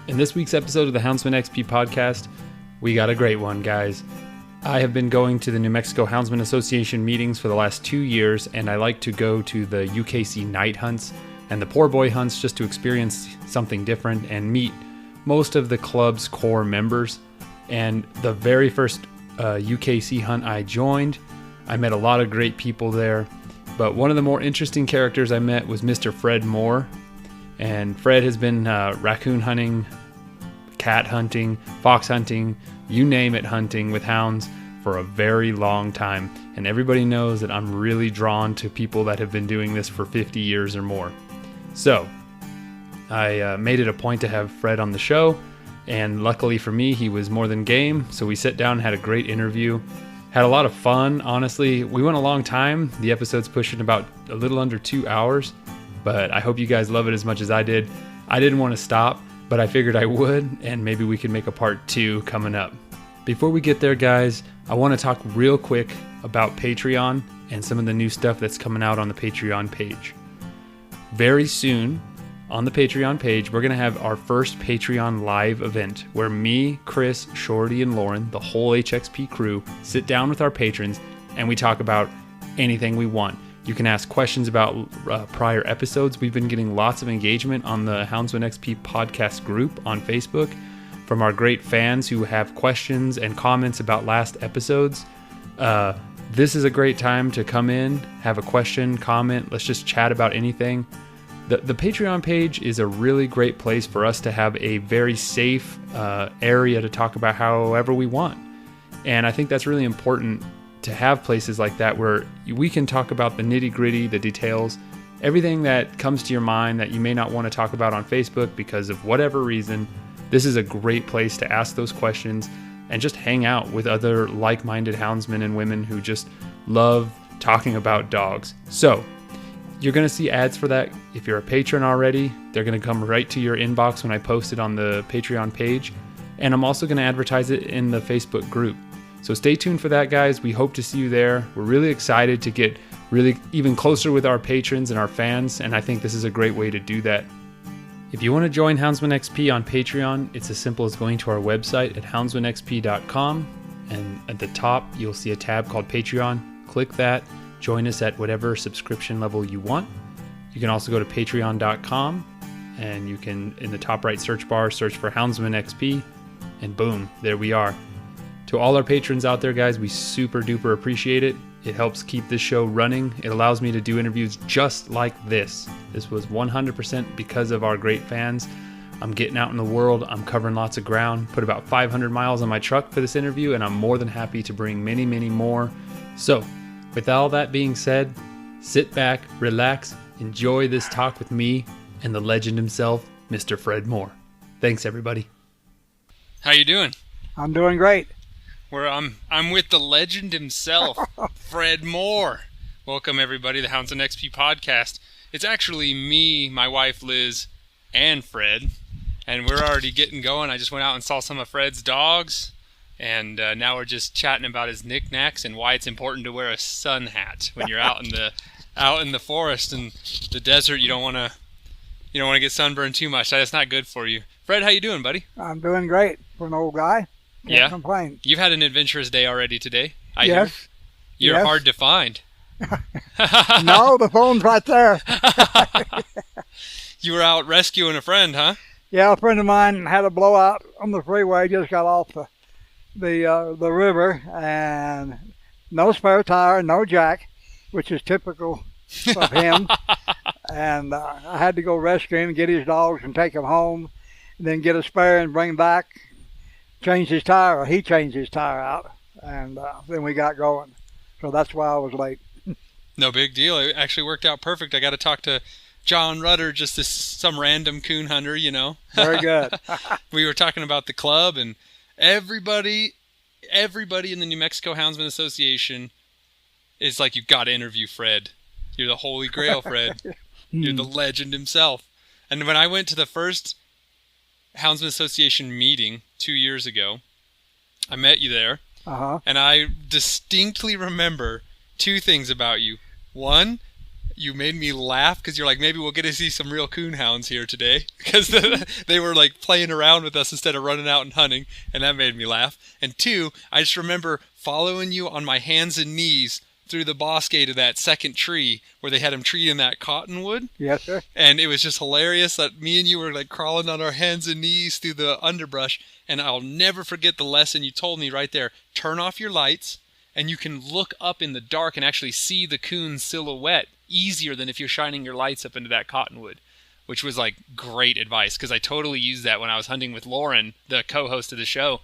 In this week's episode of the Houndsman XP podcast, we got a great one, guys. I have been going to the New Mexico Houndsman Association meetings for the last 2 years, and I like to go to the UKC night hunts and the poor boy hunts just to experience something different and meet most of the club's core members. And the very first UKC hunt I joined, I met a lot of great people there, but one of the more interesting characters I met was Mr. Fred Moore. And Fred has been raccoon hunting, cat hunting, fox hunting, you name it, hunting with hounds for a very long time. And everybody knows that I'm really drawn to people that have been doing this for 50 years or more. So I made it a point to have Fred on the show, and luckily for me, he was more than game. So we sat down and had a great interview. Had a lot of fun, honestly. We went a long time. The episode's pushing about a little under 2 hours. But I hope you guys love it as much as I did. I didn't want to stop, but I figured I would, and maybe we could make a part 2 coming up. Before we get there, guys, I want to talk real quick about Patreon and some of the new stuff that's coming out on the Patreon page. Very soon, on the Patreon page, we're going to have our first Patreon live event where me, Chris, Shorty, and Lauren, the whole HXP crew, sit down with our patrons and we talk about anything we want. You can ask questions about prior episodes. We've been getting lots of engagement on the Houndsman XP podcast group on Facebook from our great fans who have questions and comments about last episodes. This is a great time to come in, have a question, comment. Let's just chat about anything. The Patreon page is a really great place for us to have a very safe area to talk about however we want. And I think that's really important to have places like that where we can talk about the nitty-gritty, the details, everything that comes to your mind that you may not want to talk about on Facebook because of whatever reason. This is a great place to ask those questions and just hang out with other like-minded houndsmen and women who just love talking about dogs. So you're going to see ads for that. If you're a patron already, they're going to come right to your inbox when I post it on the Patreon page. And I'm also going to advertise it in the Facebook group. So stay tuned for that, guys. We hope to see you there. We're really excited to get really even closer with our patrons and our fans, and I think this is a great way to do that. If you want to join Houndsman XP on Patreon, it's as simple as going to our website at houndsmanxp.com, and at the top you'll see a tab called Patreon. Click that, join us at whatever subscription level you want. You can also go to patreon.com, and you can, in the top right search bar, search for Houndsman XP, and boom, there we are. To all our patrons out there, guys, we super duper appreciate it. It helps keep this show running. It allows me to do interviews just like this. This was 100% because of our great fans. I'm getting out in the world. I'm covering lots of ground. Put about 500 miles on my truck for this interview, and I'm more than happy to bring many, many more. So, with all that being said, sit back, relax, enjoy this talk with me and the legend himself, Mr. Fred Moore. Thanks, everybody. How you doing? I'm doing great. I'm with the legend himself, Fred Moore. Welcome, everybody, to the Houndsman XP podcast. It's actually me, my wife Liz, and Fred, and we're already getting going. I just went out and saw some of Fred's dogs, and now we're just chatting about his knickknacks and why it's important to wear a sun hat when you're out in the forest and the desert. You don't want to get sunburned too much. That's not good for you. Fred, how you doing, buddy? I'm doing great for an old guy. Can't complain. You've had an adventurous day already today. Yes. You're hard to find. No, the phone's right there. You were out rescuing a friend, huh? Yeah, a friend of mine had a blowout on the freeway. Just got off the river, and no spare tire, no jack, which is typical of him. And I had to go rescue him, get his dogs, and take him home, and then get a spare and bring him back. Changed his tire, or he changed his tire out, and then we got going. So that's why I was late. No big deal. It actually worked out perfect. I got to talk to John Rudder, just some random coon hunter, you know. Very good. We were talking about the club, and everybody in the New Mexico Houndsman Association is like, you've got to interview Fred. You're the holy grail, Fred. You're the legend himself. And when I went to the first Houndsman Association meeting 2 years ago, I met you there, and I distinctly remember two things about you. One, you made me laugh because you're like, maybe we'll get to see some real coon hounds here today, because they were like playing around with us instead of running out and hunting, and that made me laugh. And 2, I just remember following you on my hands and knees through the Bosque to that second tree where they had him treating that cottonwood. Yes, sir. And it was just hilarious that me and you were like crawling on our hands and knees through the underbrush. And I'll never forget the lesson you told me right there. Turn off your lights, and you can look up in the dark and actually see the coon's silhouette easier than if you're shining your lights up into that cottonwood, which was like great advice, because I totally used that when I was hunting with Lauren, the co-host of the show.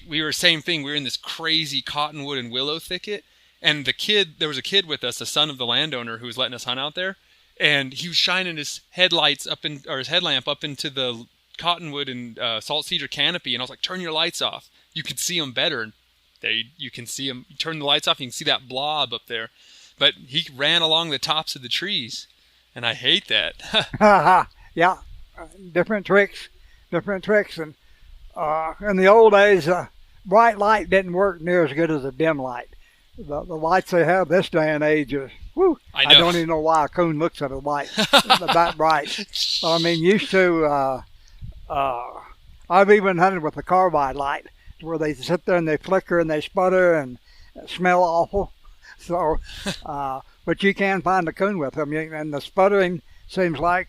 We were same thing. We were in this crazy cottonwood and willow thicket, and there was a kid with us, the son of the landowner who was letting us hunt out there, and he was shining his headlamp up into the cottonwood and salt cedar canopy, and I was like, turn your lights off. You can see them better. And there you can see them. You turn the lights off, you can see that blob up there. But he ran along the tops of the trees, and I hate that. Yeah, different tricks. And in the old days, bright light didn't work near as good as a dim light. The lights they have this day and age is, whew, I don't even know why a coon looks at a light that bright. I mean, used to, I've even hunted with a carbide light where they sit there and they flicker and they sputter and smell awful. So, but you can find a coon with them, and the sputtering seems like,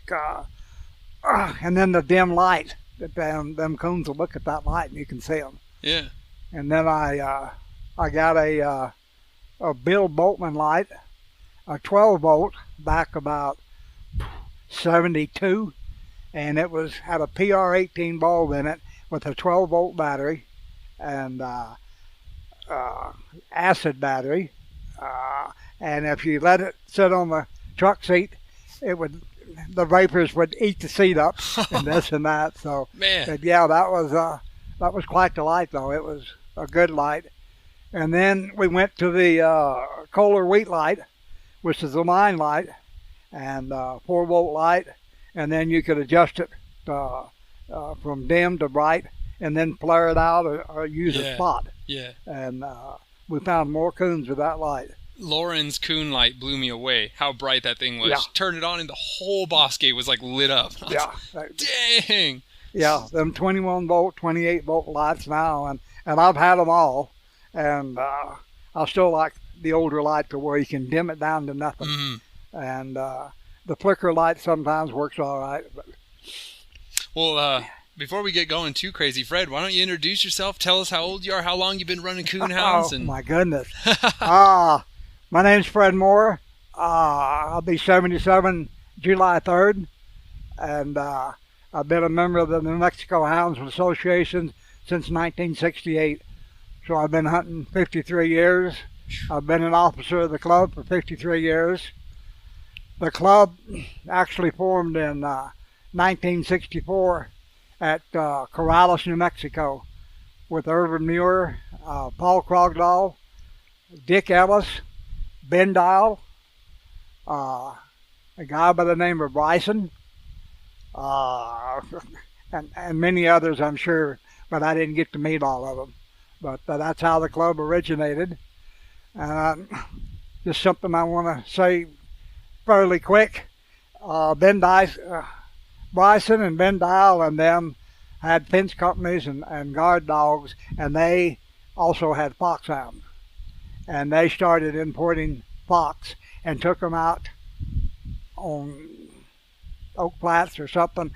and then the dim light, that them coons will look at that light and you can see them. Yeah. And then I got a Bill Boltman light, a 12 volt, back about 72, and it had a PR18 bulb in it with a 12 volt battery and acid battery. And if you let it sit on the truck seat, the vapors would eat the seat up and this and that. So, man, but yeah, that was quite the light, though. It was a good light. And then we went to the Kohler wheat light, which is a line light, and 4 volt light, and then you could adjust it from dim to bright, and then flare it out or use a spot. Yeah. And we found more coons with that light. Lauren's coon light blew me away. How bright that thing was. Yeah. Turned it on and the whole Bosque was like lit up. Yeah. Dang. Yeah, them 21 volt, 28 volt lights now, and I've had them all, and I still like the older light to where you can dim it down to nothing. Mm-hmm. And the flicker light sometimes works all right. But... Well, before we get going too crazy, Fred, why don't you introduce yourself? Tell us how old you are, how long you've been running coon hounds. Oh, my goodness. My name's Fred Moore. I'll be 77 July 3rd, and I've been a member of the New Mexico Houndsman Association since 1968. So I've been hunting 53 years. I've been an officer of the club for 53 years. The club actually formed in 1964 at Corrales, New Mexico, with Irvin Muir, Paul Krogdahl, Dick Ellis, Ben Dial, a guy by the name of Bryson, and many others, I'm sure, but I didn't get to meet all of them. But that's how the club originated. Just something I want to say fairly quick. Bryson and Ben Dial and them had fence companies and guard dogs, and they also had foxhounds. And they started importing fox and took them out on Oak Flats or something.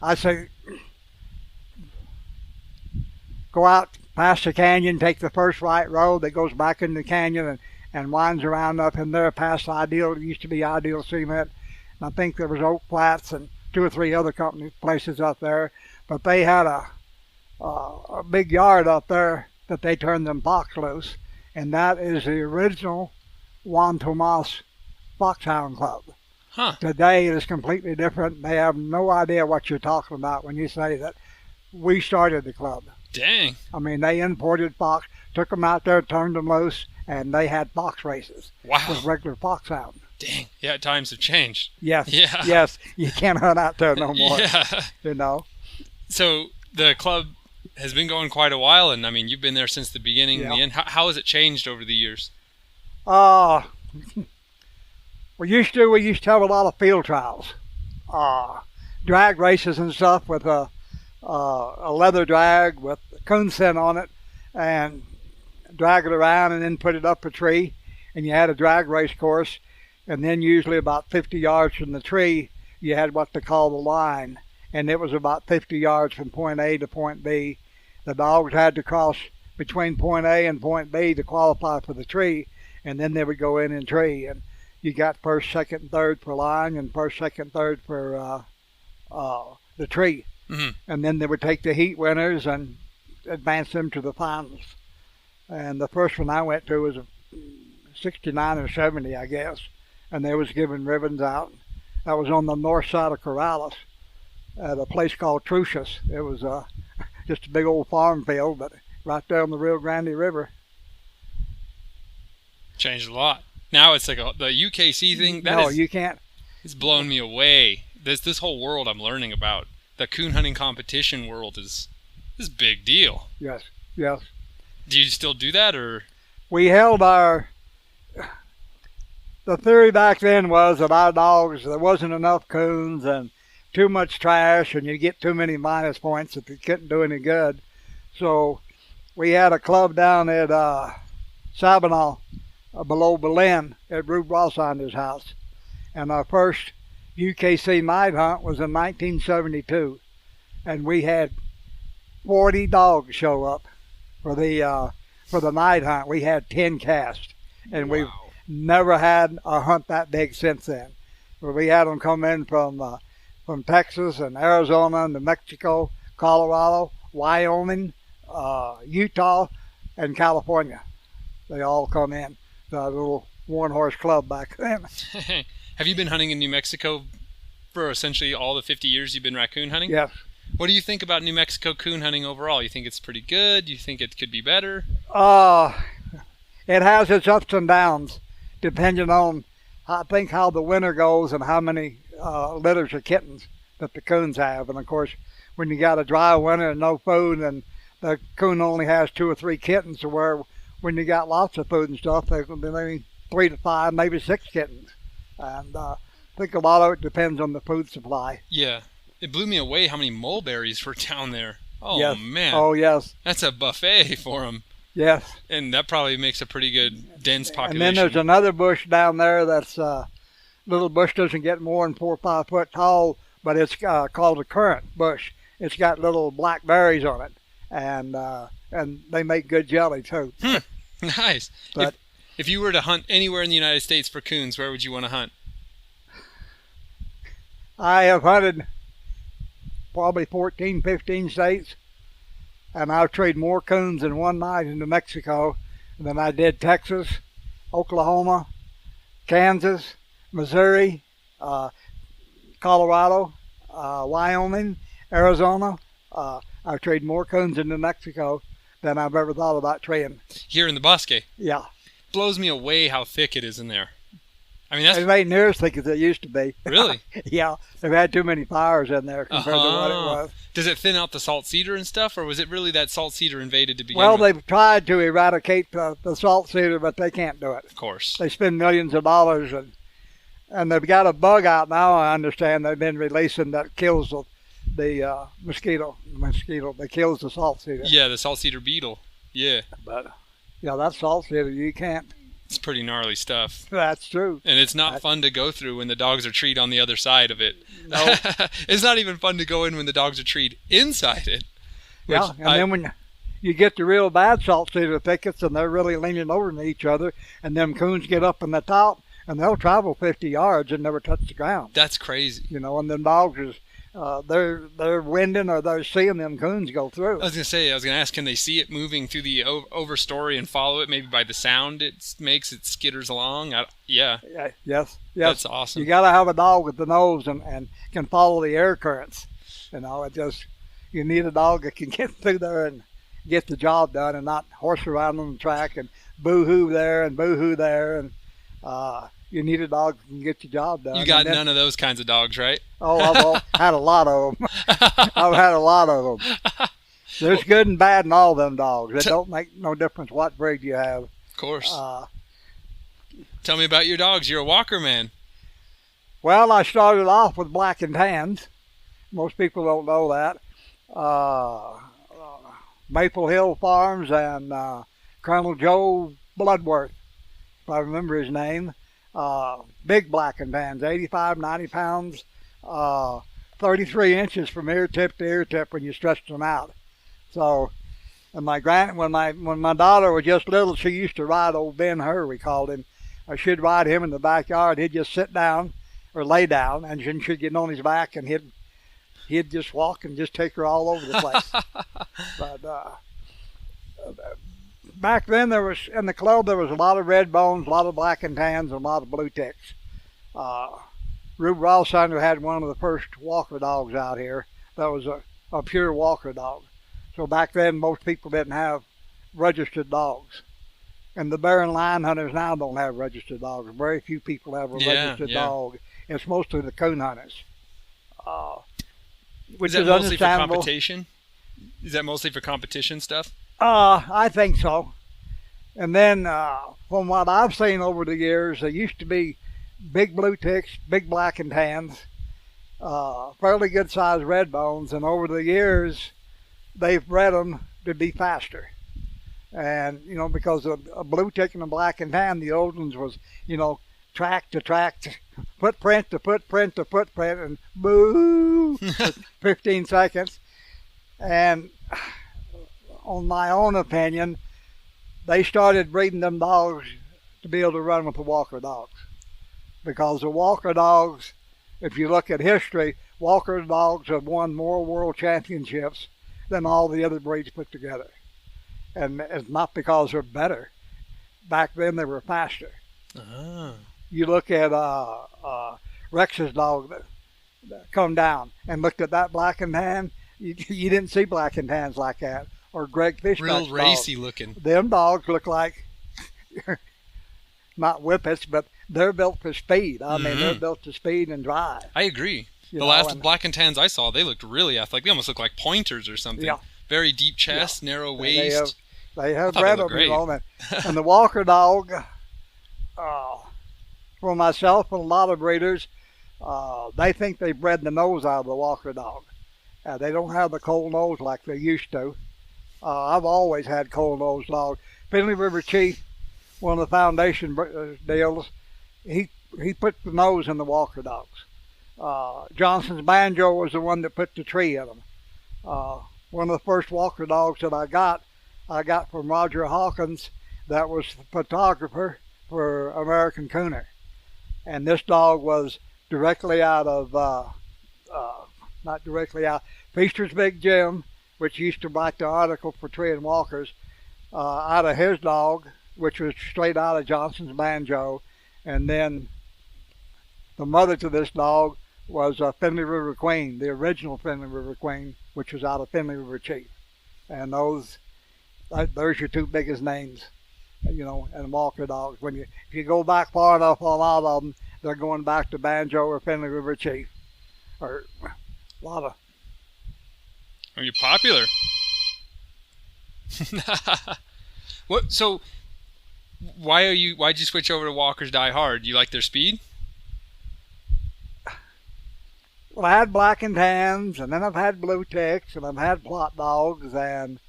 I say, go out past the canyon, take the first right road that goes back in the canyon and winds around up in there past Ideal. It used to be Ideal Cement. And I think there was Oak Flats and 2 or 3 other places up there. But they had a big yard up there that they turned them fox loose. And that is the original Juan Tomas Foxhound Club. Huh. Today it is completely different. They have no idea what you're talking about when you say that we started the club. Dang. I mean, they imported fox, took them out there, turned them loose, and they had fox races. Wow. With regular foxhound. Dang. Yeah, times have changed. Yes. Yeah. Yes. You can't hunt out there no more. Yeah. You know. So the club has been going quite a while, and I mean, you've been there since the beginning and the end. How has it changed over the years? We used to have a lot of field trials, drag races and stuff with a leather drag with coon scent on it, and drag it around and then put it up a tree, and you had a drag race course, and then usually about 50 yards from the tree you had what they call the line, and it was about 50 yards from point A to point B. The dogs had to cross between point A and point B to qualify for the tree, and then they would go in and tree, and you got first, second, and third for line, and first, second, third for the tree. Mm-hmm. And then they would take the heat winners and advance them to the finals. And the first one I went to was 69 or 70, I guess, and they was giving ribbons out. That was on the north side of Corrales at a place called Trucius. It was just a big old farm field, but right there on the Rio Grande River. Changed a lot. Now it's like the UKC thing. You can't. It's blown me away. This whole world I'm learning about. The coon hunting competition world is a big deal. Yes. Do you still do that, or? We held the theory back then was that our dogs, there wasn't enough coons and too much trash, and you get too many minus points if you couldn't do any good. So we had a club down at Sabinal, below Berlin, at Rube Rossonder's house. And our first UKC night hunt was in 1972. And we had 40 dogs show up for the night hunt. We had 10 casts. And we've never had a hunt that big since then. We had them come in from Texas and Arizona and New Mexico, Colorado, Wyoming, Utah, and California. They all come in. The little one-horse club back then. Have you been hunting in New Mexico for essentially all the 50 years you've been raccoon hunting? Yes. What do you think about New Mexico coon hunting overall? You think it's pretty good? Do you think it could be better? It has its ups and downs, depending on, I think, how the winter goes and how many litters of kittens that the coons have. And, of course, when you got a dry winter and no food, and the coon only has 2 or 3 kittens, to where when you got lots of food and stuff, there can be maybe 3 to 5, maybe 6 kittens. And I think a lot of it depends on the food supply. Yeah. It blew me away how many mulberries were down there. Oh, yes. Man. Oh, yes. That's a buffet for them. Yes. And that probably makes a pretty good dense population. And then there's another bush down there that's little bush, doesn't get more than 4 or 5 foot tall, but it's called a currant bush. It's got little black berries on it, and they make good jelly too. Nice. But if you were to hunt anywhere in the United States for coons, where would you want to hunt? I have hunted probably 14, 15 states, and I've traded more coons in one night in New Mexico than I did Texas, Oklahoma, Kansas, Missouri, Colorado, Wyoming, Arizona. I've traded more coons in New Mexico than I've ever thought about trading. Here in the Bosque? Yeah. Blows me away how thick it is in there. I mean, that's... It ain't near as thick as it used to be. Really? Yeah. They've had too many fires in there compared to what it was. Does it thin out the salt cedar and stuff, or was it really that salt cedar invaded to begin with? Well, they've tried to eradicate the salt cedar, but they can't do it. Of course. They spend millions of dollars, and they've got a bug out now, I understand, they've been releasing that kills the mosquito that kills the salt cedar. Yeah, the salt cedar beetle. Yeah. But, yeah, that salt cedar, you can't. It's pretty gnarly stuff. That's true. And it's not fun to go through when the dogs are treed on the other side of it. No. It's not even fun to go in when the dogs are treed inside it. Yeah, and then when you get the real bad salt cedar thickets and they're really leaning over to each other, and them coons get up in the top, and they'll travel 50 yards and never touch the ground. That's crazy. You know, and them dogs is, they're winding or they're seeing them coons go through. I was going to ask, can they see it moving through the overstory and follow it maybe by the sound it makes, it skitters along? Yeah. Yes. That's awesome. You got to have a dog with the nose and can follow the air currents. You know, you need a dog that can get through there and get the job done and not horse around on the track and boo-hoo there and boo-hoo there. And you need a dog that can get the job done. You got none of those kinds of dogs, right? Oh, I've had a lot of them. I've had a lot of them. There's good and bad in all them dogs. It don't make no difference what breed you have. Of course. Tell me about your dogs. You're a walker man. Well, I started off with black and tans. Most people don't know that. Maple Hill Farms and Colonel Joe Bloodworth, if I remember his name. Big black and tans, 85, 90 pounds, 33 inches from ear tip to ear tip when you stretched them out. So, and when my daughter was just little, she used to ride old Ben Hur, we called him. She'd ride him in the backyard. He'd just sit down or lay down, and she'd get on his back, and he'd just walk and just take her all over the place. But back then, there was in the club there was a lot of red bones, a lot of black and tans, and a lot of blue ticks. Rube Rawlsinder had one of the first walker dogs out here. That was a pure walker dog. So back then, most people didn't have registered dogs. And the bear and lion hunters now don't have registered dogs. Very few people have a registered dog. It's mostly the coon hunters. Which is that mostly for understandable. competition? Is that mostly for competition stuff? I think so. And then from what I've seen over the years, there used to be big blue ticks, big black and tans, fairly good sized red bones, and over the years they've bred them to be faster. And, because a blue tick and a black and tan, the old ones was, track to track, footprint to footprint to footprint, and boo, for 15 seconds. And on my own opinion, they started breeding them dogs to be able to run with the walker dogs. Because the walker dogs, if you look at history, walker dogs have won more world championships than all the other breeds put together. And it's not because they're better. Back then they were faster. You look at Rex's dog that come down and looked at that black and tan, you didn't see black and tans like that. Or Greg Fishback's real racy looking. Them dogs look like, not whippets, but they're built for speed. I mean, they're built to speed and drive. I agree. The last black and tans I saw, they looked really athletic. They almost looked like pointers or something. Yeah. Very deep chest, narrow waist. They have bred them, and the walker dog, for myself and a lot of breeders, they think they bred the nose out of the walker dog. They don't have the cold nose like they used to. I've always had cold nose dogs. Finley River Chief, one of the foundation deals, he put the nose in the walker dogs. Johnson's Banjo was the one that put the tree in them. One of the first walker dogs that I got from Roger Hawkins, that was the photographer for American Cooner. And this dog was directly out of, not directly out, Feaster's Big Jim, which used to write the article for Tree and Walkers, out of his dog, which was straight out of Johnson's Banjo. And then the mother to this dog was Finley River Queen, the original Finley River Queen, which was out of Finley River Chief. And there's your two biggest names, and walker dogs. If you go back far enough on all of them, they're going back to Banjo or Finley River Chief, or a lot of. Are you popular? What? So, why'd you switch over to Walkers Die Hard? You like their speed? Well, I had black and tans, and then I've had blue ticks, and I've had plot dogs, and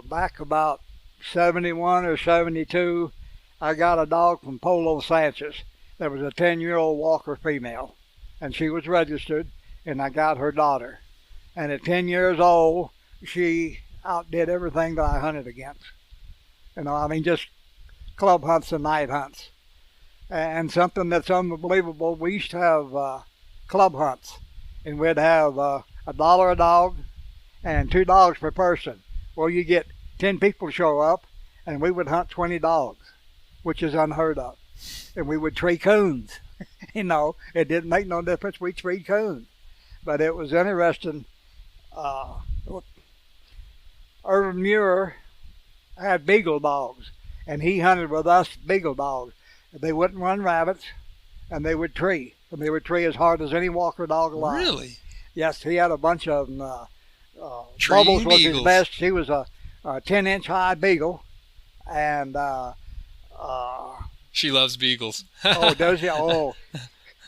back about 71 or 72, I got a dog from Polo Sanchez that was a 10-year-old walker female, and she was registered, and I got her daughter. And at 10 years old, she outdid everything that I hunted against. Just club hunts and night hunts. And something that's unbelievable, we used to have club hunts, and we'd have $1 a dog and 2 dogs per person. Well, you get 10 people show up, and we would hunt 20 dogs, which is unheard of. And we would tree coons. It didn't make no difference. We treed coons. But it was interesting. Irvin Muir had beagle dogs, and he hunted with us beagle dogs. They wouldn't run rabbits, and they would tree. And they would tree as hard as any walker dog alive. Really? Yes, he had a bunch of them. Treeing Bubbles was beagles. his best. He was a 10-inch high beagle, and she loves beagles. oh, does he? Oh,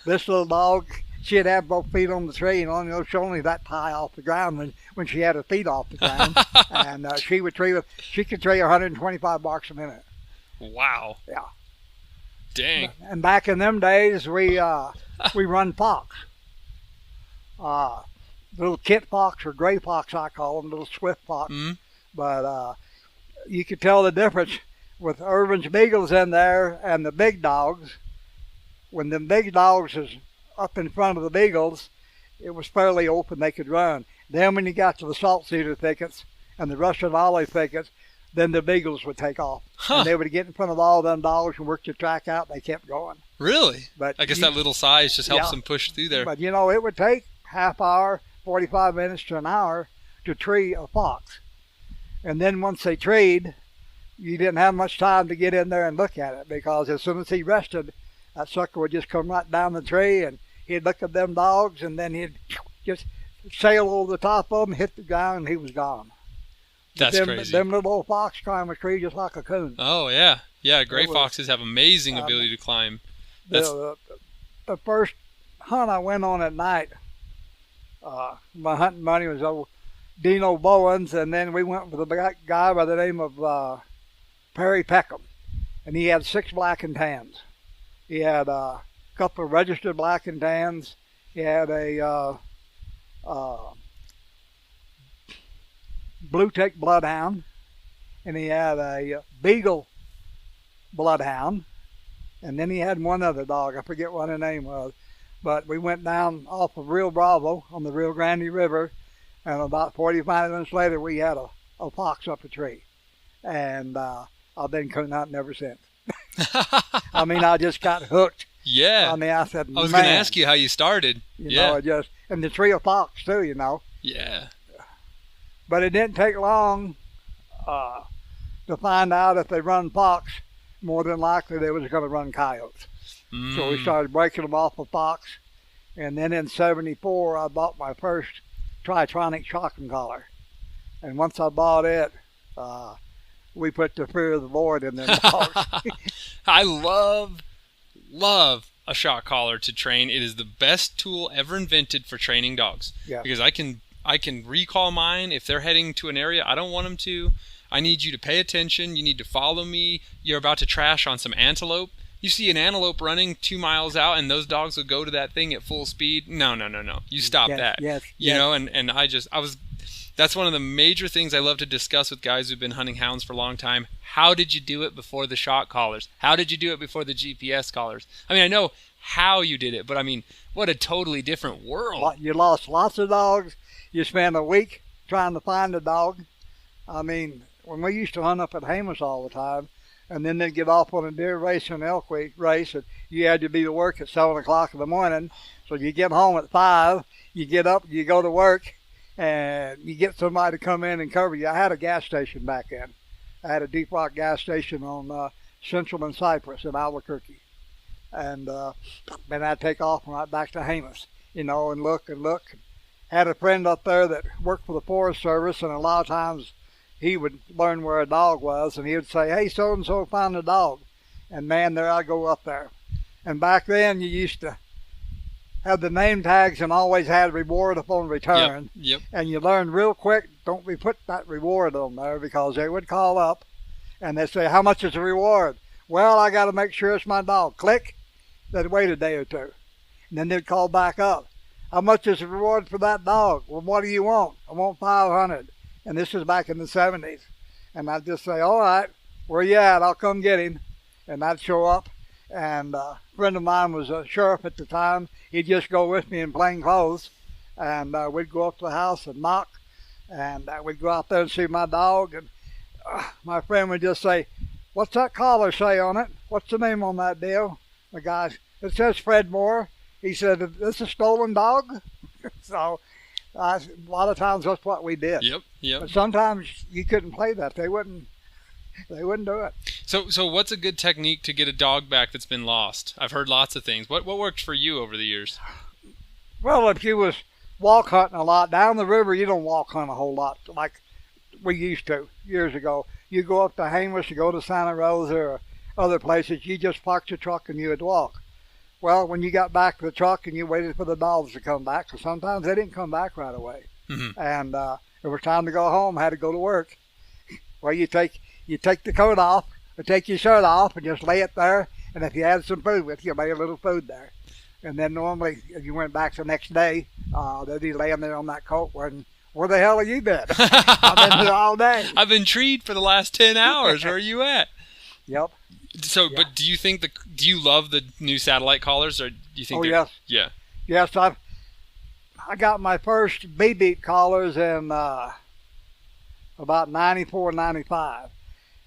This little dog, she'd have both feet on the tree, and she only that high off the ground when she had her feet off the ground. And she could tree 125 barks a minute. Wow. Yeah. Dang. And back in them days, we run fox. Little kit fox or gray fox, I call them, little swift fox. Mm-hmm. But you could tell the difference with Irvin's Beagles in there and the big dogs. When the big dogs is up in front of the Beagles, it was fairly open, they could run. Then when you got to the salt cedar thickets and the Russian olive thickets, then the Beagles would take off. And they would get in front of all them dogs and work the track out. They kept going. Really? But I guess that little size just helps them push through there. But, it would take half hour, 45 minutes to an hour to tree a fox. And then once they treed, you didn't have much time to get in there and look at it, because as soon as he rested, that sucker would just come right down the tree, and he'd look at them dogs, and then he'd just sail over the top of them, hit the ground, and he was gone. That's crazy. Them little old fox climb a tree just like a coon. Oh, yeah. Yeah, gray foxes have amazing ability to climb. The first hunt I went on at night, my hunting buddy was old Dino Bowens, and then we went with a guy by the name of Perry Peckham, and he had 6 black and tans. He had a couple of registered black and tans. He had a blue tick bloodhound, and he had a beagle bloodhound, and then he had one other dog. I forget what her name was. But we went down off of Rio Bravo on the Rio Grande River, and about 45 minutes later we had a fox up a tree. And I've been coon hunting ever since. I mean, I just got hooked. Yeah. I mean, I said, I was going to ask you how you started. And the tree of fox too, Yeah. But it didn't take long to find out if they run fox, more than likely they was going to run coyotes. So we started breaking them off of fox. And then in 74, I bought my first Tritronic shocking collar. And once I bought it, we put the fear of the Lord in them dogs. I love a shock collar to train. It is the best tool ever invented for training dogs. Yeah. Because I can recall mine if they're heading to an area I don't want them to. I need you to pay attention. You need to follow me. You're about to trash on some antelope. You see an antelope running 2 miles out, and those dogs will go to that thing at full speed. No. You stop that. Yes. And that's one of the major things I love to discuss with guys who've been hunting hounds for a long time. How did you do it before the shock collars? How did you do it before the GPS collars? I mean, I know how you did it, but I mean, what a totally different world. You lost lots of dogs. You spent a week trying to find a dog. I mean, when we used to hunt up at Hamas all the time, and then they'd get off on a deer race and elk race, and you had to be to work at 7 o'clock in the morning. So you get home at 5, you get up, you go to work, and you get somebody to come in and cover you. I had a gas station back then. I had a Deep Rock gas station on Central and Cypress in Albuquerque. And then I'd take off and right back to Hamas, and look. Had a friend up there that worked for the Forest Service, and a lot of times he would learn where a dog was, and he would say, "Hey, so-and-so found a dog." And man, there I go up there. And back then you used to have the name tags and always had reward upon return. Yep. And you learn real quick, don't be put that reward on there, because they would call up and they'd say, "How much is the reward?" "Well, I got to make sure it's my dog." Click. They'd wait a day or two. And then they'd call back up. "How much is the reward for that dog?" "Well, what do you want?" "I want 500. And this is back in the 70s. And I'd just say, "All right, where you at? I'll come get him." And I'd show up. And a friend of mine was a sheriff at the time. He'd just go with me in plain clothes. And we'd go up to the house and knock. And we'd go out there and see my dog. And my friend would just say, "What's that collar say on it? What's the name on that deal?" The guy, "It says Fred Moore." He said, "Is this a stolen dog?" So a lot of times that's what we did. Yep. But sometimes you couldn't play that. They wouldn't do it. So what's a good technique to get a dog back that's been lost? I've heard lots of things. What worked for you over the years? Well, if you was walk hunting a lot, down the river you don't walk hunt a whole lot like we used to years ago. You go up to Hamas, you go to Santa Rosa or other places, you just park your truck and you would walk. Well, when you got back to the truck and you waited for the dogs to come back, because sometimes they didn't come back right away. Mm-hmm. And it was time to go home, had to go to work. Well, you take the coat off or take your shirt off and just lay it there. And if you had some food with you, lay a little food there. And then normally, if you went back the next day, they'd be laying there on that coat where the hell have you been? I've been here all day. I've been treed for the last 10 hours. Where are you at? Yep. So, yeah. But do you love the new satellite collars, or do you think? Oh, yes. Yeah. Yes, I got my first BB collars in about 94, 95.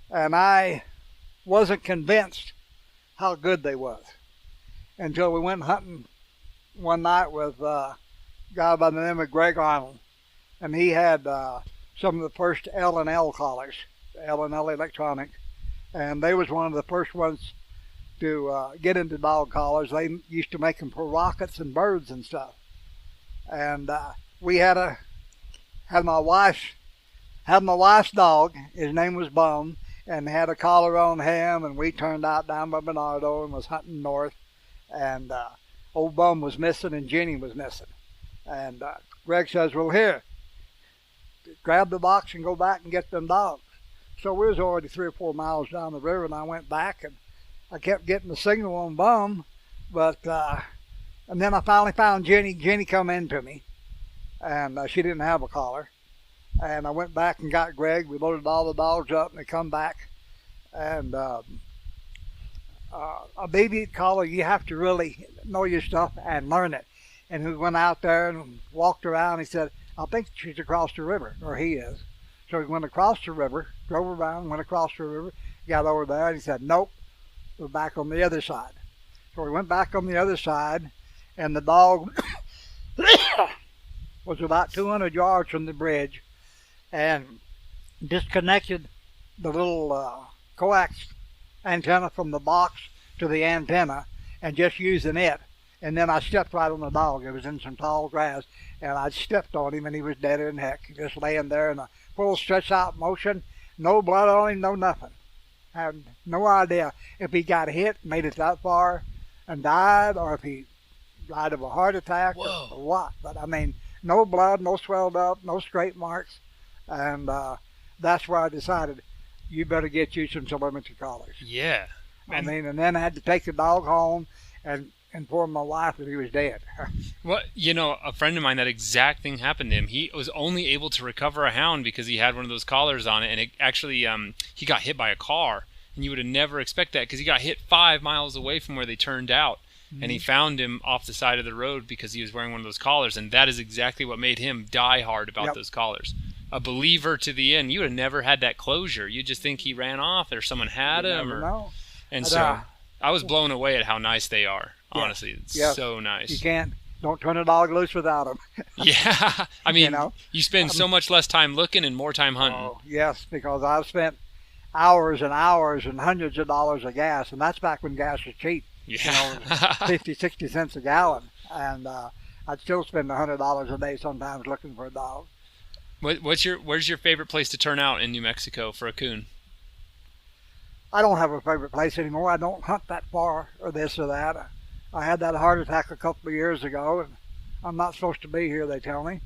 And I wasn't convinced how good they was until we went hunting one night with a guy by the name of Greg Arnold. And he had some of the first L&L collars, L&L Electronic. And they was one of the first ones to get into dog collars. They used to make them for rockets and birds and stuff. And we had my wife's dog. His name was Bum, and had a collar on him. And we turned out down by Bernardo and was hunting north. And old Bum was missing, and Jenny was missing. And Greg says, "Well, here, grab the box and go back and get them dogs." So we was already 3 or 4 miles down the river, and I went back, and I kept getting the signal on Bum, but and then I finally found Jenny. Jenny come into me, and she didn't have a collar, and I went back and got Greg. We loaded all the dogs up, and they come back, and a baby collar, you have to really know your stuff and learn it. And we went out there and walked around. He said, "I think she's across the river," or he is. So we went across the river, drove around, went across the river, got over there, and he said, "Nope, we're back on the other side." So we went back on the other side, and the dog was about 200 yards from the bridge and disconnected the little coax antenna from the box to the antenna and just using it. And then I stepped right on the dog. It was in some tall grass, and I stepped on him, and he was dead in heck, just laying there in a full stretch out motion, no blood on him, no nothing. Had no idea if he got hit, made it that far, and died, or if he died of a heart attack or what. But I mean, no blood, no swelled up, no straight marks, and that's where I decided you better get you some telemetry collars. Yeah. I mean, and then I had to take the dog home and inform my wife that he was dead. Well, you know, a friend of mine, that exact thing happened to him. He was only able to recover a hound because he had one of those collars on it, and it actually, he got hit by a car, and you would have never expected that because he got hit 5 miles away from where they turned out, and he found him off the side of the road because he was wearing one of those collars, and that is exactly what made him die hard about those collars. A believer to the end. You would have never had that closure. You just think he ran off or someone had him. Never know. And so I was blown away at how nice they are. Honestly, it's so nice. Don't turn a dog loose without them. Yeah. I mean, you spend so much less time looking and more time hunting. Oh, yes, because I've spent hours and hours and hundreds of dollars of gas, and that's back when gas was cheap. Yeah. 50, 60 cents a gallon. And I'd still spend $100 a day sometimes looking for a dog. Where's your favorite place to turn out in New Mexico for a coon? I don't have a favorite place anymore. I don't hunt that far or this or that. I had that heart attack a couple of years ago, and I'm not supposed to be here, they tell me.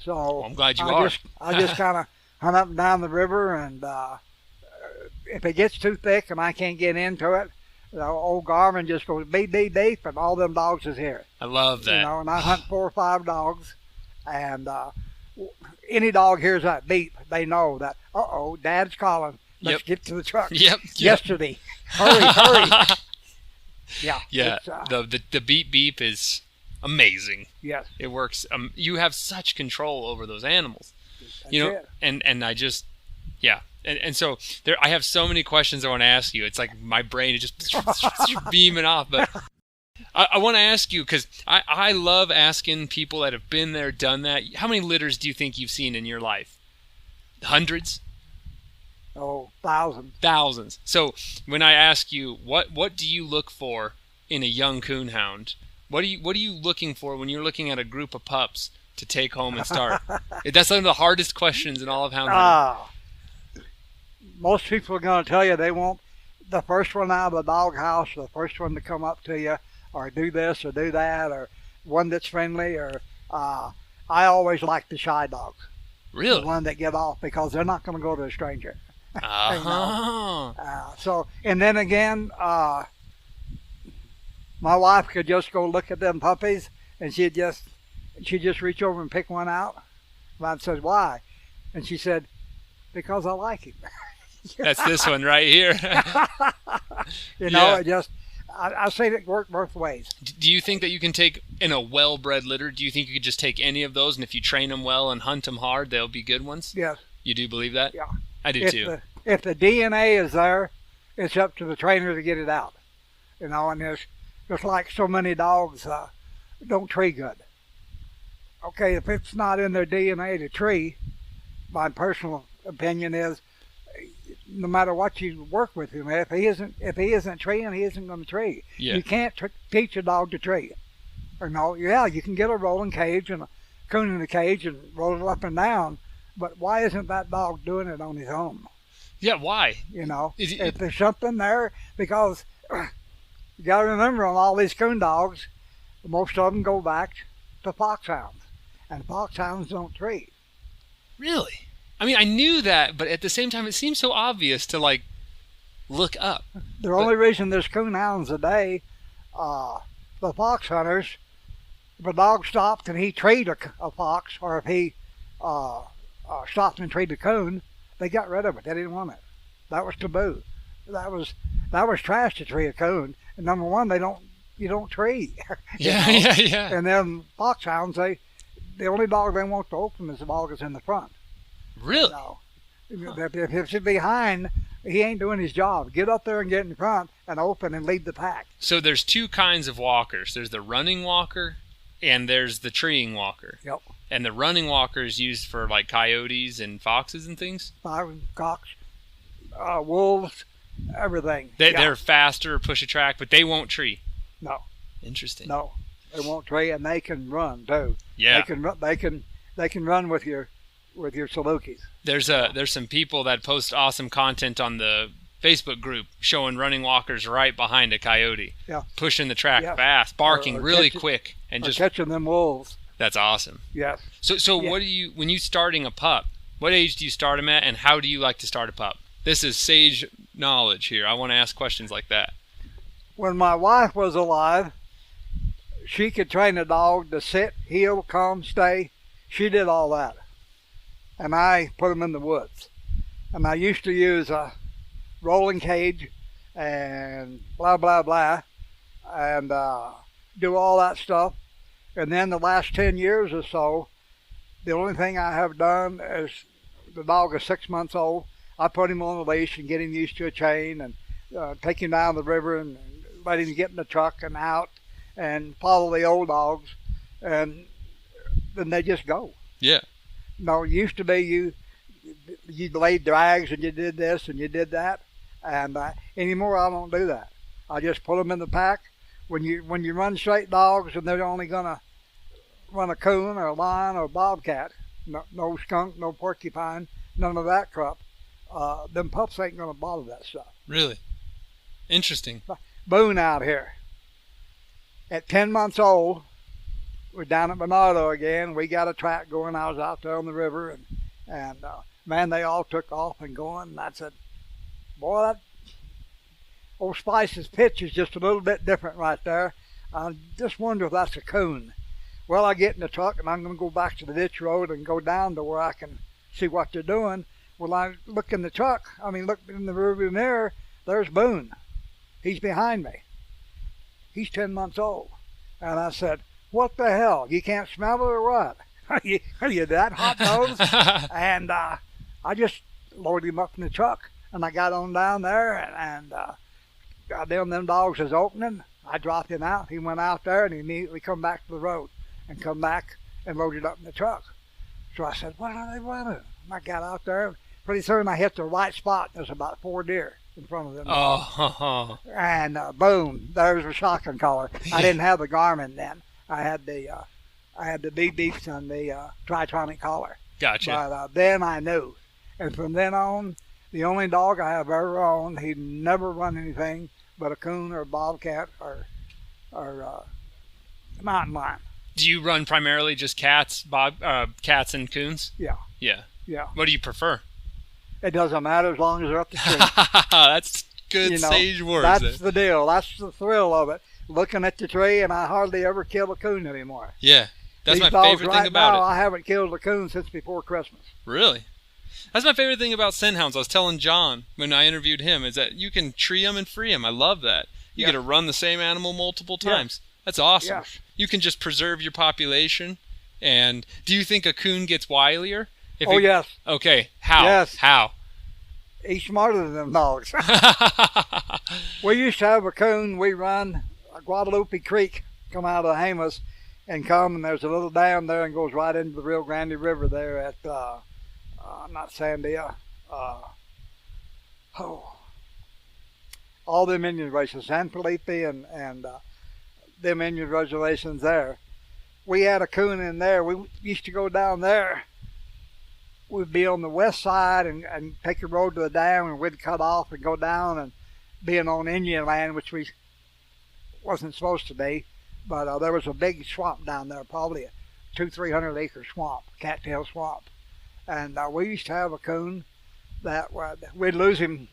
So well, I'm glad you are. I just kind of hunt up and down the river, and if it gets too thick and I can't get into it, old Garvin just goes beep, beep, beep, and all them dogs is here. I love that. And I hunt 4 or 5 dogs, and any dog hears that beep, they know that, Dad's calling. Let's get to the truck. Yep. Yesterday. Hurry. Yeah. The beep beep is amazing. Yes. It works. You have such control over those animals. That's it. And I just, and so I have so many questions I want to ask you. It's like my brain is just beaming off. But I want to ask you, because I love asking people that have been there, done that. How many litters do you think you've seen in your life? Hundreds? Oh, thousands. Thousands. So when I ask you, what do you look for in a young coon hound? What are you looking for when you're looking at a group of pups to take home and start? That's one of the hardest questions in all of hound hunting. Most people are going to tell you they want the first one out of the doghouse, the first one to come up to you, or do this or do that, or one that's friendly, or I always like the shy dogs. Really? The one that get off, because they're not going to go to a stranger. So, and then again, my wife could just go look at them puppies, and she'd just reach over and pick one out. And I said, why? And she said, because I like him. That's this one right here. It just, I say it worked both ways. Do you think that you can take, in a well-bred litter, do you think you could just take any of those, and if you train them well and hunt them hard, they'll be good ones? Yes. You do believe that? Yeah. I do too. If the DNA is there, it's up to the trainer to get it out. And there's just like so many dogs don't tree good. Okay, if it's not in their DNA to tree, my personal opinion is, no matter what you work with him, if he isn't treeing, he isn't going to tree. Yeah. You can't teach a dog to tree. Or you can get a rolling cage and a coon in the cage and roll it up and down, but why isn't that dog doing it on his own? Yeah, why? If there's something there, because you got to remember, on all these coon dogs, most of them go back to foxhounds, and foxhounds don't tree. Really? I mean, I knew that, but at the same time, it seems so obvious to, look up. The only reason there's coon hounds today, the fox hunters, if a dog stopped and he treed a fox, or if he stopped and treed a coon, they got rid of it. They didn't want it. That was taboo. That was trash to tree a coon. And number one, you don't tree. Yeah. And then foxhounds, the only dog they want to open is the dog that's in the front. Really? If it's behind, he ain't doing his job. Get up there and get in front and open and lead the pack. So there's two kinds of walkers. There's the running walker, and there's the treeing walker. Yep. And the running walker is used for coyotes and foxes and things? Cocks, wolves, everything. They're faster, push a track, but they won't tree. No. Interesting. No, they won't tree, and they can run too. Yeah. They can run with your Salukis. There's some people that post awesome content on the Facebook group showing running walkers right behind a coyote. Yeah. Pushing the track fast, barking really quick, and just catching them wolves. That's awesome. Yes. So what when you starting a pup, what age do you start them at, and how do you like to start a pup? This is sage knowledge here. I want to ask questions like that. When my wife was alive, she could train a dog to sit, heel, come, stay. She did all that. And I put them in the woods. And I used to use a rolling cage and blah, blah, blah, and do all that stuff. And then the last 10 years or so, the only thing I have done is, the dog is 6 months old. I put him on a leash and get him used to a chain, and take him down the river and let him get in the truck and out and follow the old dogs, and then they just go. Yeah. No, it used to be you laid drags and you did this and you did that, and anymore I don't do that. I just put them in the pack. When you run straight dogs and they're only gonna run a coon or a lion or a bobcat, no skunk, no porcupine, none of that crap, them pups ain't gonna bother that stuff. Really? Interesting. Boone out here, at 10 months old, we're down at Bernardo again. We got a track going. I was out there on the river, and man, they all took off and going. And I said, boy, that old Spice's pitch is just a little bit different right there. I just wonder if that's a coon. Well, I get in the truck, and I'm going to go back to the ditch road and go down to where I can see what they're doing. Well, I look in the truck. Look in the rearview mirror. There's Boone. He's behind me. He's 10 months old. And I said, what the hell? You can't smell it or what? Are you that hot-nosed? And I just loaded him up in the truck, and I got on down there, and goddamn, them dogs was opening. I dropped him out. He went out there, and he immediately come back to the road and come back and loaded up in the truck. So I said, what are they running? And I got out there. Pretty soon I hit the right spot. There's about 4 deer in front of them. Oh. And boom, there's a shotgun collar. I didn't have the Garmin then. I had the BBs and the Tritronic collar. Gotcha. But then I knew. And from then on, the only dog I have ever owned, he'd never run anything but a coon or a bobcat or mountain lion. Do you run primarily just cats, cats and coons? Yeah. Yeah. Yeah. What do you prefer? It doesn't matter as long as they're up the tree. That's good sage words. That's the deal. That's the thrill of it. Looking at the tree, and I hardly ever kill a coon anymore. Yeah. That's These my favorite dogs thing right about now, it. I haven't killed a coon since before Christmas. Really? That's my favorite thing about scent hounds. I was telling John when I interviewed him is that you can tree them and free them. I love that. You get to run the same animal multiple times. That's awesome. Yes. You can just preserve your population. And do you think a coon gets wilier? Yes. Okay. How? Yes. How? He's smarter than them dogs. We used to have a coon. We run Guadalupe Creek, come out of Jemez, and come, and there's a little dam there and goes right into the Rio Grande River there at, not Sandia, all them Indian reservations, San Felipe and them Indian reservations there. We had a coon in there. We used to go down there. We'd be on the west side and take a road to the dam, and we'd cut off and go down and being on Indian land, which we wasn't supposed to be. But there was a big swamp down there, probably a 200-300 acre swamp, cattail swamp. And we used to have a coon that we'd lose him,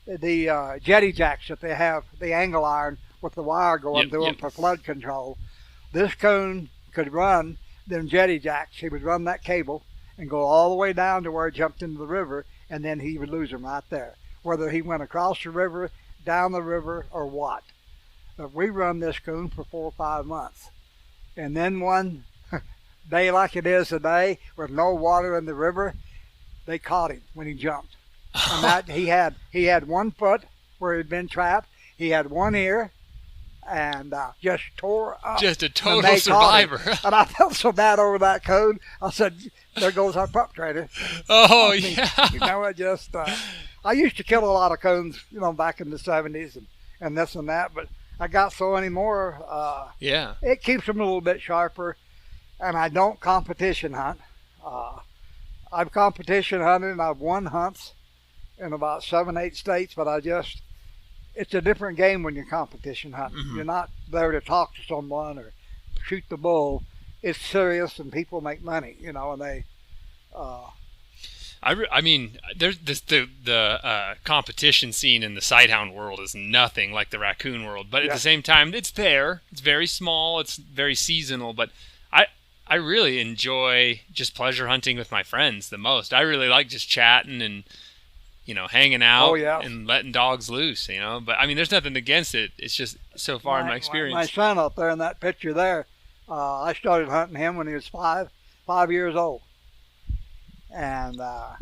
the jetty jacks that they have, the angle iron with the wire going through them for flood control. This coon could run them jetty jacks. He would run that cable and go all the way down to where it jumped into the river, and then he would lose him right there, whether he went across the river, down the river, or what. But we run this coon for 4 or 5 months. And then one day like it is today, with no water in the river, they caught him when he jumped. And that he had 1 foot where he'd been trapped. He had 1 ear, and just tore up. Just a total survivor. And I felt so bad over that coon. I said, there goes our pup trader. Oh, I just, I used to kill a lot of coons, back in the 70s and this and that, but I got so anymore. It keeps them a little bit sharper, and I don't competition hunt. I've competition hunted, and I've won hunts in about 7-8 states, but it's a different game when you're competition hunting. Mm-hmm. You're not there to talk to someone or shoot the bull. It's serious, and people make money, and they. I mean, there's the competition scene in the sighthound world is nothing like the raccoon world, but at the same time, it's there. It's very small. It's very seasonal, but I really enjoy just pleasure hunting with my friends the most. I really like just chatting and hanging out and letting dogs loose. But I mean, there's nothing against it. It's just so far in my experience. My son up there in that picture there, I started hunting him when he was 5 years old. And,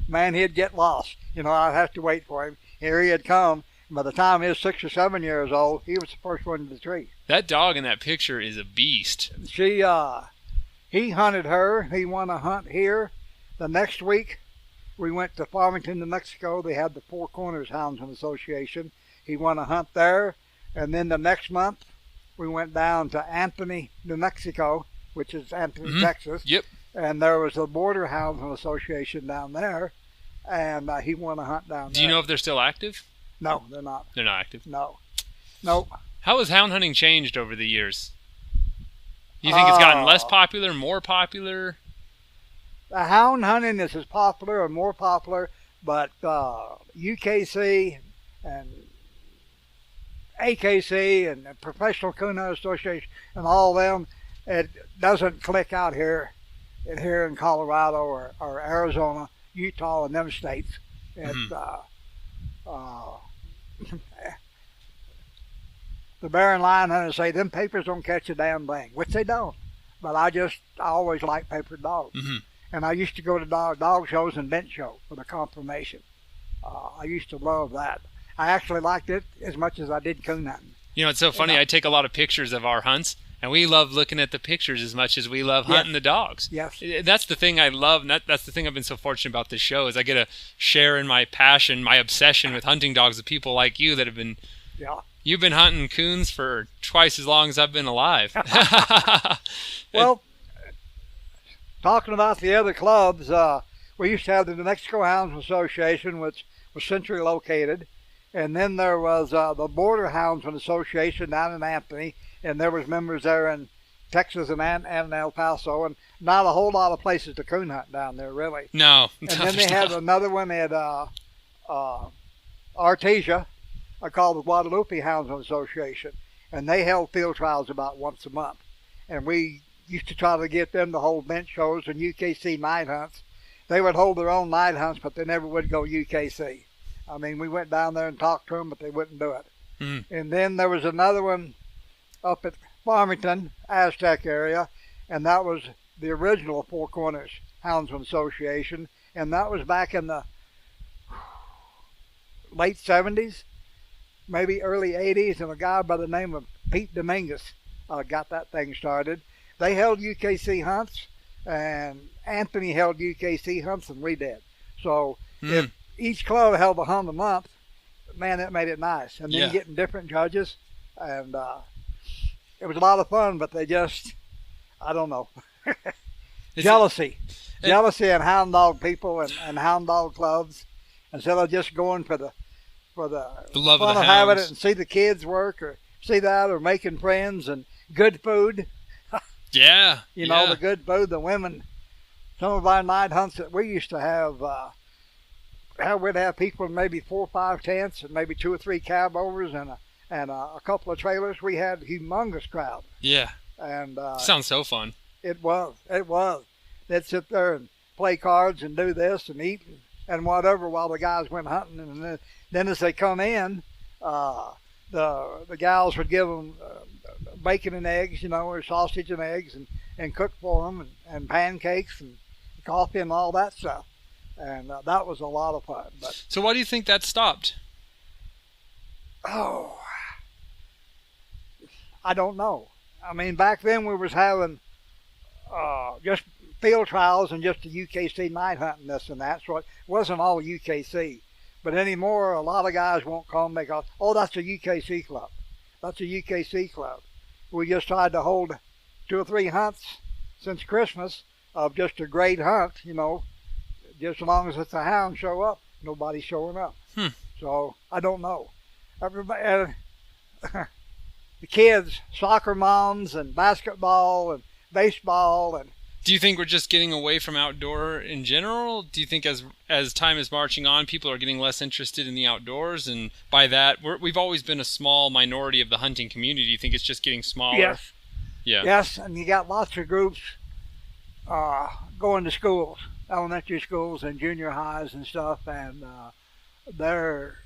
man, he'd get lost. I'd have to wait for him. Here he had come. By the time he was 6 or 7 years old, he was the first one to the tree. That dog in that picture is a beast. He hunted her. He won a hunt here. The next week, we went to Farmington, New Mexico. They had the Four Corners Houndsman Association. He won a hunt there. And then the next month, we went down to Anthony, New Mexico, which is Anthony, Texas. Yep. And there was a Border Houndsman Association down there, and he won a hunt down there. Do you know if they're still active? No, they're not. They're not active? No. Nope. How has hound hunting changed over the years? You think it's gotten less popular, more popular? The hound hunting is as popular or more popular, but UKC and AKC and the Professional Coon Hunter Association and all of them, it doesn't click out here in Colorado or Arizona, Utah, and them states. The bear and lion hunters say them papers don't catch a damn thing, which they don't. But I always like papered dogs. Mm-hmm. And I used to go to dog shows and bench shows for the confirmation. I used to love that. I actually liked it as much as I did coon hunting. It's so funny. I take a lot of pictures of our hunts, and we love looking at the pictures as much as we love hunting the dogs. Yes. That's the thing I love, and that's the thing I've been so fortunate about this show, is I get to share in my passion, my obsession with hunting dogs with people like you that have been... Yeah. You've been hunting coons for twice as long as I've been alive. Well, talking about the other clubs, we used to have the New Mexico Houndsman Association, which was centrally located. And then there was the Border Houndsman Association down in Anthony. and there was members there in Texas and El Paso, and not a whole lot of places to coon hunt down there, really. No. And then they had another one at Artesia, called the Guadalupe Houndsman Association, and they held field trials about once a month. And we used to try to get them to hold bench shows and UKC night hunts. They would hold their own night hunts, but they never would go UKC. I mean, we went down there and talked to them, but they wouldn't do it. Mm. And then there was another one up at Farmington, Aztec area, and that was the original Four Corners Houndsman Association, and that was back in the late 70s, maybe early 80s, and a guy by the name of Pete Dominguez got that thing started. They held UKC hunts, and Anthony held UKC hunts, and we did. So if each club held a hunt a month, man, that made it nice. And then getting different judges, and it was a lot of fun, but they just, I don't know. Jealousy and hound dog people and hound dog clubs, instead of just going for the love fun of the having hounds. it and see the kids work or see that or making friends and good food. Yeah. You know, the good food, the women. Some of our night hunts that we used to have, we'd have people in maybe 4 or 5 tents and maybe 2 or 3 cab overs and a couple of trailers. We had a humongous crowd. Yeah. And sounds so fun. It was. They'd sit there and play cards and do this and eat and whatever while the guys went hunting. And then as they come in, the gals would give them bacon and eggs, you know, or sausage and eggs and cook for them and pancakes and coffee and all that stuff. And that was a lot of fun. But so why do you think that stopped? Oh, I don't know. I mean, back then we was having just field trials and just the UKC night hunting, this and that. So it wasn't all UKC. But anymore, a lot of guys won't come because, oh, that's a UKC club. That's a UKC club. We just tried to hold 2 or 3 hunts since Christmas of just a great hunt, you know. Just as long as it's a hound show up, nobody's showing up. So I don't know. Everybody, the kids, soccer moms and basketball and baseball. And do you think we're just getting away from outdoor in general? Do you think as time is marching on, people are getting less interested in the outdoors? And by that, we've always been a small minority of the hunting community. Do you think it's just getting smaller? Yes. Yeah. Yes, and you got lots of groups going to schools, elementary schools and junior highs and stuff, and they're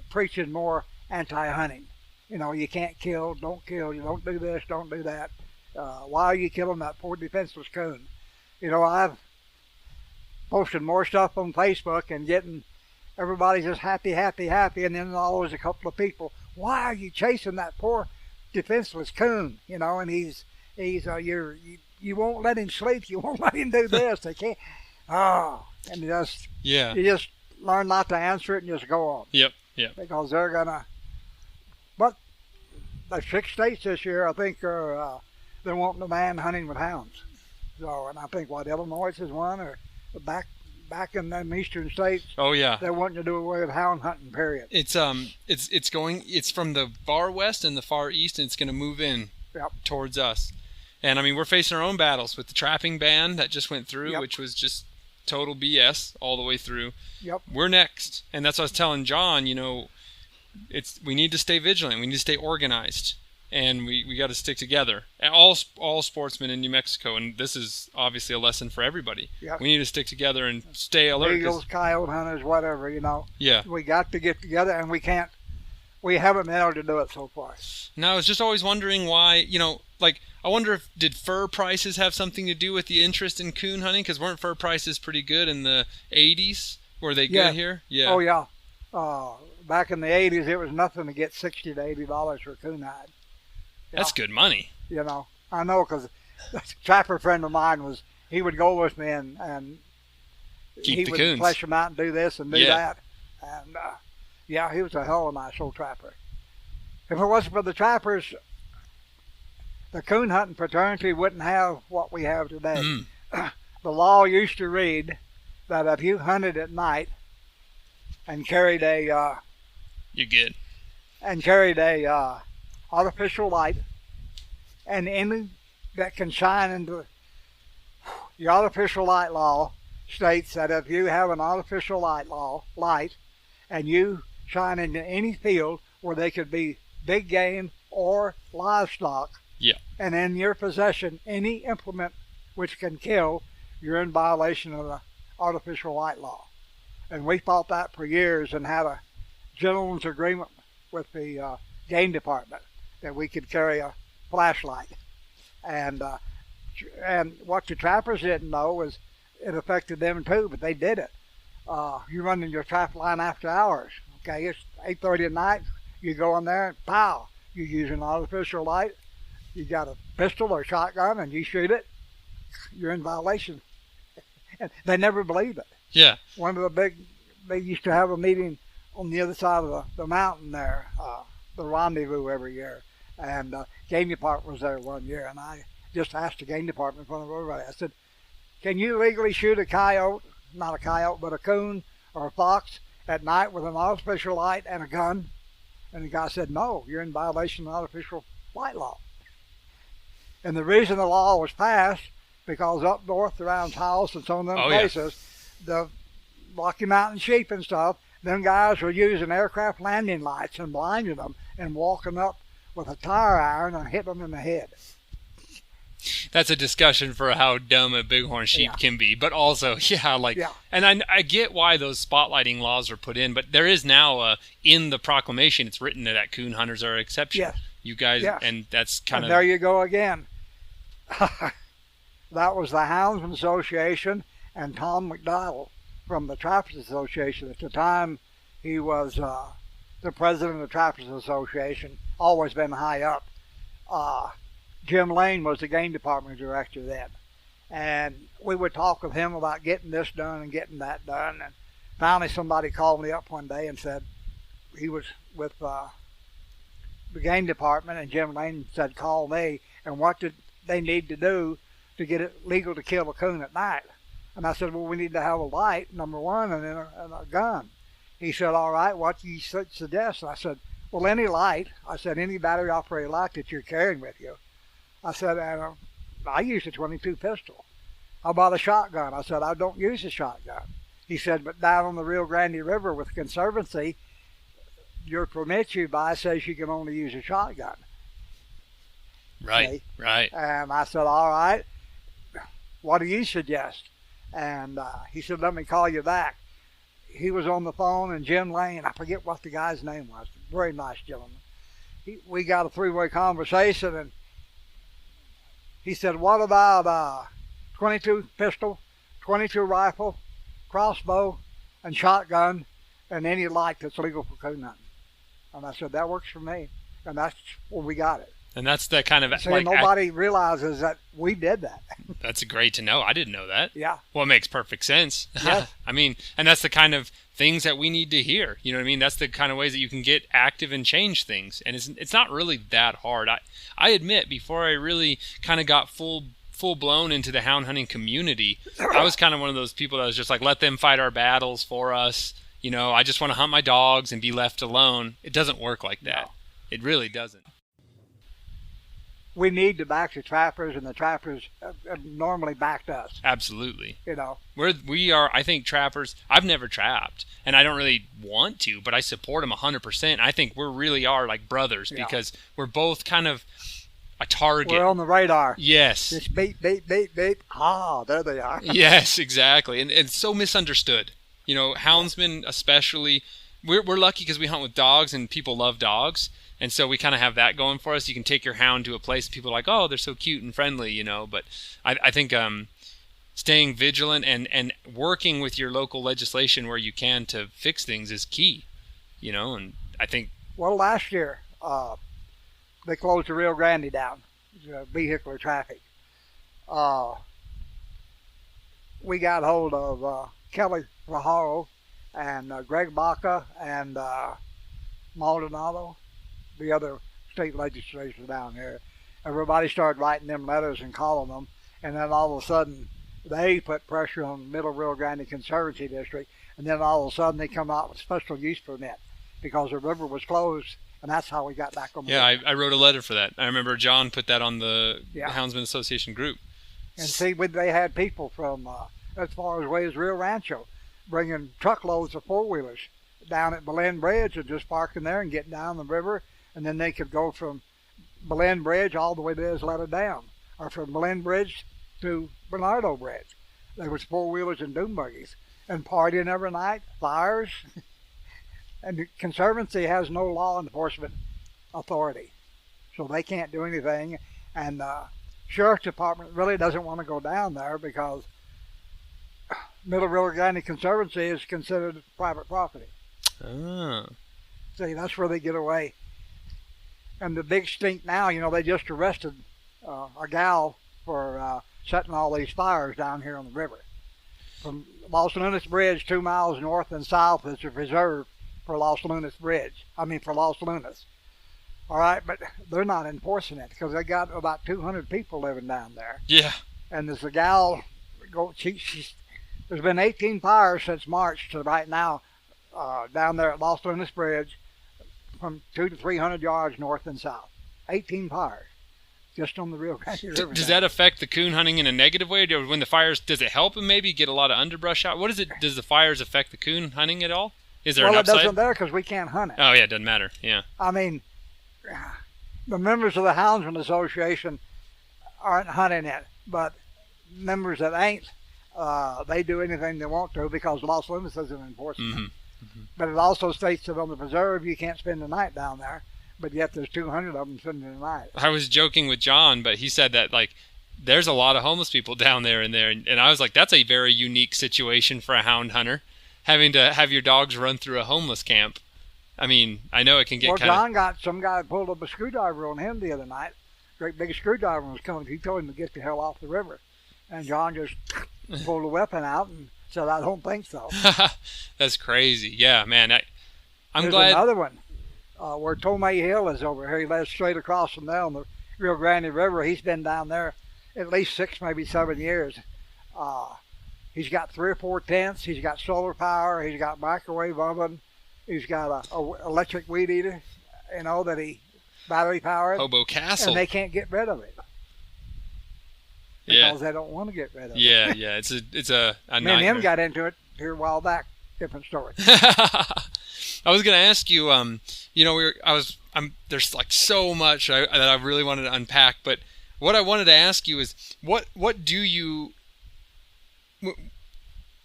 preaching more anti-hunting. You know, you can't kill, don't kill, you don't do this, don't do that. Why are you killing that poor defenseless coon? You know, I've posted more stuff on Facebook and getting everybody just happy, and then always a couple of people, why are you chasing that poor defenseless coon? You know, and he's you won't let him sleep, you won't let him do this. They can't. And you just learn not to answer it and just go on. Yep. Because they're gonna. But the 6 states this year, I think, are they're wanting to ban hunting with hounds. So, and I think Illinois is one, or back in them eastern states. Oh yeah. They're wanting to do away with hound hunting. Period. It's from the far west and the far east, and it's going to move in towards us. And I mean, we're facing our own battles with the trapping ban that just went through, which was just total BS all the way through. Yep. We're next, and that's what I was telling John. You know, we need to stay vigilant. We need to stay organized, and we got to stick together. And all sportsmen in New Mexico, and this is obviously a lesson for everybody. Yep. We need to stick together and stay alert. Eagles, coyote hunters, whatever, you know. Yeah. We got to get together, and we haven't been able to do it so far. Now, I was just always wondering why, you know, like, I wonder if, did fur prices have something to do with the interest in coon hunting? Because weren't fur prices pretty good in the 80s? Were they good here? Yeah. Oh, yeah. Back in the 80s, it was nothing to get $60 to $80 for a coon hide. Yeah. That's good money. You know, I know, because a trapper friend of mine he would go with me and Keep he the coons. would flesh them out and do this and do that. And, he was a hell of a nice old trapper. If it wasn't for the trappers, the coon hunting fraternity wouldn't have what we have today. The law used to read that if you hunted at night and carried a you're good. And carried a artificial light And any that can shine into the artificial light law states that if you have an artificial light, and you shine into any field where they could be big game or livestock, Yeah. and in your possession any implement which can kill, you're in violation of the artificial light law. And we fought that for years and had a gentleman's agreement with the game department that we could carry a flashlight. And what the trappers didn't know was it affected them too, but they did it. You're running your trap line after hours. Okay, it's 8:30 at night. You go in there and pow, you use an artificial light. You got a pistol or shotgun and you shoot it. You're in violation. And they never believed it. Yeah. One of they used to have a meeting on the other side of the mountain there, the rendezvous every year. And game department was there one year, and I just asked the game department in front of everybody. I said, can you legally shoot a coyote, not a coyote, but a coon or a fox at night with an artificial light and a gun? And the guy said, no, you're in violation of artificial light law. And the reason the law was passed, because up north around Taos and some of them places, the Rocky Mountain sheep and stuff, them guys were using aircraft landing lights and blinding them and walking up with a tire iron and hitting them in the head. That's a discussion for how dumb a bighorn sheep can be, but also, and I get why those spotlighting laws are put in, but there is now, in the proclamation, it's written that coon hunters are an exception. Yes. You guys, and that's kind of... There you go again. That was the Houndsman Association and Tom McDowell from the Trappers Association. At the time, he was the president of the Trappers Association, always been high up. Jim Lane was the game department director then. And we would talk with him about getting this done and getting that done. And finally somebody called me up one day and said, he was with the game department, and Jim Lane said, call me, and what did they need to do to get it legal to kill a coon at night? And I said, well, we need to have a light, number one, and then a gun. He said, all right, what do you suggest? And I said, well, any light. I said, any battery-operated light that you're carrying with you. I said, and I use a .22 pistol. How about a shotgun? I said, I don't use a shotgun. He said, but down on the Rio Grande River with Conservancy, your permit you buy says you can only use a shotgun. Right, see? Right. And I said, all right, what do you suggest? And he said, let me call you back. He was on the phone, and Jim Lane, I forget what the guy's name was, very nice gentleman. We got a three-way conversation, and he said, what about 22 pistol, 22 rifle, crossbow, and shotgun, and any light that's legal for coon hunting? And I said, that works for me. And that's where we got it. And that's the kind of... So nobody realizes that we did that. That's great to know. I didn't know that. Yeah. Well, it makes perfect sense. Yeah. I mean, and that's the kind of things that we need to hear. You know what I mean? That's the kind of ways that you can get active and change things. And it's not really that hard. I admit, before I really kind of got full blown into the hound hunting community, I was kind of one of those people that was just like, let them fight our battles for us. You know, I just want to hunt my dogs and be left alone. It doesn't work like that. No. It really doesn't. We need to back the trappers, and the trappers have normally backed us. Absolutely. You know, we are, I think, trappers. I've never trapped, and I don't really want to, but I support them 100%. I think we really are like brothers because we're both kind of a target. We're on the radar. Yes. Just beep, beep, beep, beep. Ah, there they are. Yes, exactly. And it's so misunderstood. You know, houndsmen especially, we're lucky because we hunt with dogs, and people love dogs. And so we kind of have that going for us. You can take your hound to a place, and people are like, oh, they're so cute and friendly, you know. But I think staying vigilant and working with your local legislation where you can to fix things is key, you know. And I think... Well, last year, they closed the Rio Grande down, vehicular traffic. We got hold of Kelly Rajaro and Greg Baca and Maldonado, the other state legislators down here. Everybody started writing them letters and calling them, and then all of a sudden they put pressure on the Middle Rio Grande Conservancy District, and then all of a sudden they come out with special use permit because the river was closed And that's how we got back on the Yeah, river. I wrote a letter for that. I remember John put that on the Yeah. Houndsman Association group. And see, they had people from as far away as Rio Rancho bringing truckloads of four-wheelers down at Belen Bridge and just parking there and getting down the river. And then they could go from Belen Bridge all the way to Isleta Dam, or from Belen Bridge to Bernardo Bridge. There was four-wheelers and dune buggies and partying every night, fires. And the Conservancy has no law enforcement authority, so they can't do anything. And the Sheriff's Department really doesn't want to go down there because Middle Rio Grande Conservancy is considered private property. Oh. See, that's where they get away. And the big stink now, you know, they just arrested a gal for setting all these fires down here on the river. From Los Lunas Bridge, 2 miles north and south is a reserve for Los Lunas Bridge. For Los Lunas. All right, but they're not enforcing it because they got about 200 people living down there. Yeah. And there's a gal, there's been 18 fires since March to right now down there at Los Lunas Bridge from 200 to 300 yards north and south. 18 fires just on the Rio Grande River. Does that affect the coon hunting in a negative way? When the fires, does it help them maybe get a lot of underbrush out? What is it? Does the fires affect the coon hunting at all? Is there an upside? Well, it doesn't there because we can't hunt it. Oh, yeah, it doesn't matter. Yeah. The members of the Houndsman Association aren't hunting it, but members that ain't, they do anything they want to because Los Lunas isn't enforcing it. Mm-hmm. But it also states that on the preserve you can't spend the night down there, but yet there's 200 of them spending the night. I was joking with John, but he said that, like, there's a lot of homeless people down there and I was like, that's a very unique situation for a hound hunter, having to have your dogs run through a homeless camp. I mean, I know it can get kind of... Well, John got some guy pulled up a screwdriver on him the other night. Great big screwdriver was coming. He told him to get the hell off the river. And John just pulled a weapon out and said, I don't think so. That's crazy. Yeah, man. I'm There's glad... another one where Tomei Hill is over here. He lives straight across from there on the Rio Grande River. He's been down there at least 6, maybe 7 years. He's got 3 or 4 tents. He's got solar power. He's got microwave oven. He's got a electric weed eater, that he battery powered. Hobo Castle. And they can't get rid of it. Because they don't want to get rid of it. Yeah. It's a Me nightmare. and him got into it here a while back. Different story. I was going to ask you, there's like so much that I really wanted to unpack, but what I wanted to ask you is, what do you...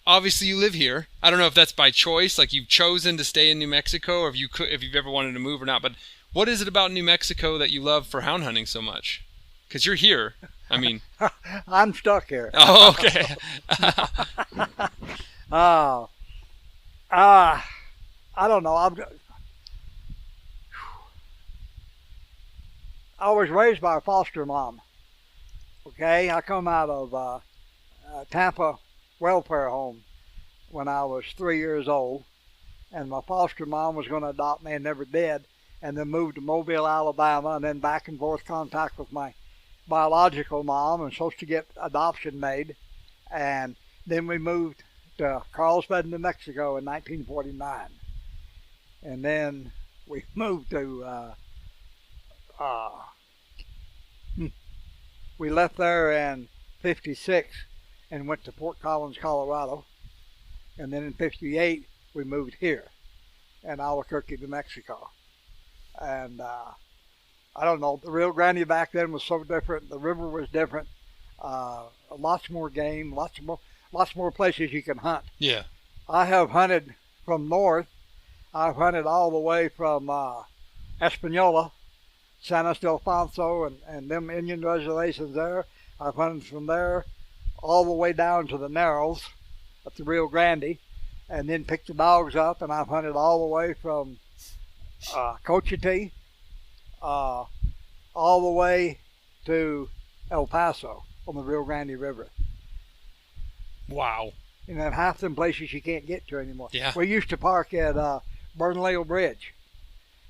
Obviously, you live here. I don't know if that's by choice, like you've chosen to stay in New Mexico, or if you've ever wanted to move or not. But what is it about New Mexico that you love for hound hunting so much? Because you're here. I mean, I'm stuck here. Oh, okay. I don't know. I was raised by a foster mom. Okay, I come out of Tampa welfare home when I was 3 years old, and my foster mom was going to adopt me and never did, and then moved to Mobile, Alabama, and then back and forth contact with my biological mom and supposed to get adoption made, and then we moved to Carlsbad, New Mexico in 1949, and then we moved to we left there in 56 and went to Fort Collins, Colorado. And then in 58, we moved here in Albuquerque, New Mexico. And I don't know, the Rio Grande back then was so different. The river was different. Lots more game, lots more places you can hunt. Yeah. I have hunted from north. I've hunted all the way from Espanola, San Ildefonso, and them Indian reservations there. I've hunted from there all the way down to the Narrows at the Rio Grande, and then picked the dogs up, and I've hunted all the way from Cochiti all the way to El Paso on the Rio Grande River. Wow. And then half them places you can't get to anymore. Yeah. We used to park at Bernalillo Bridge,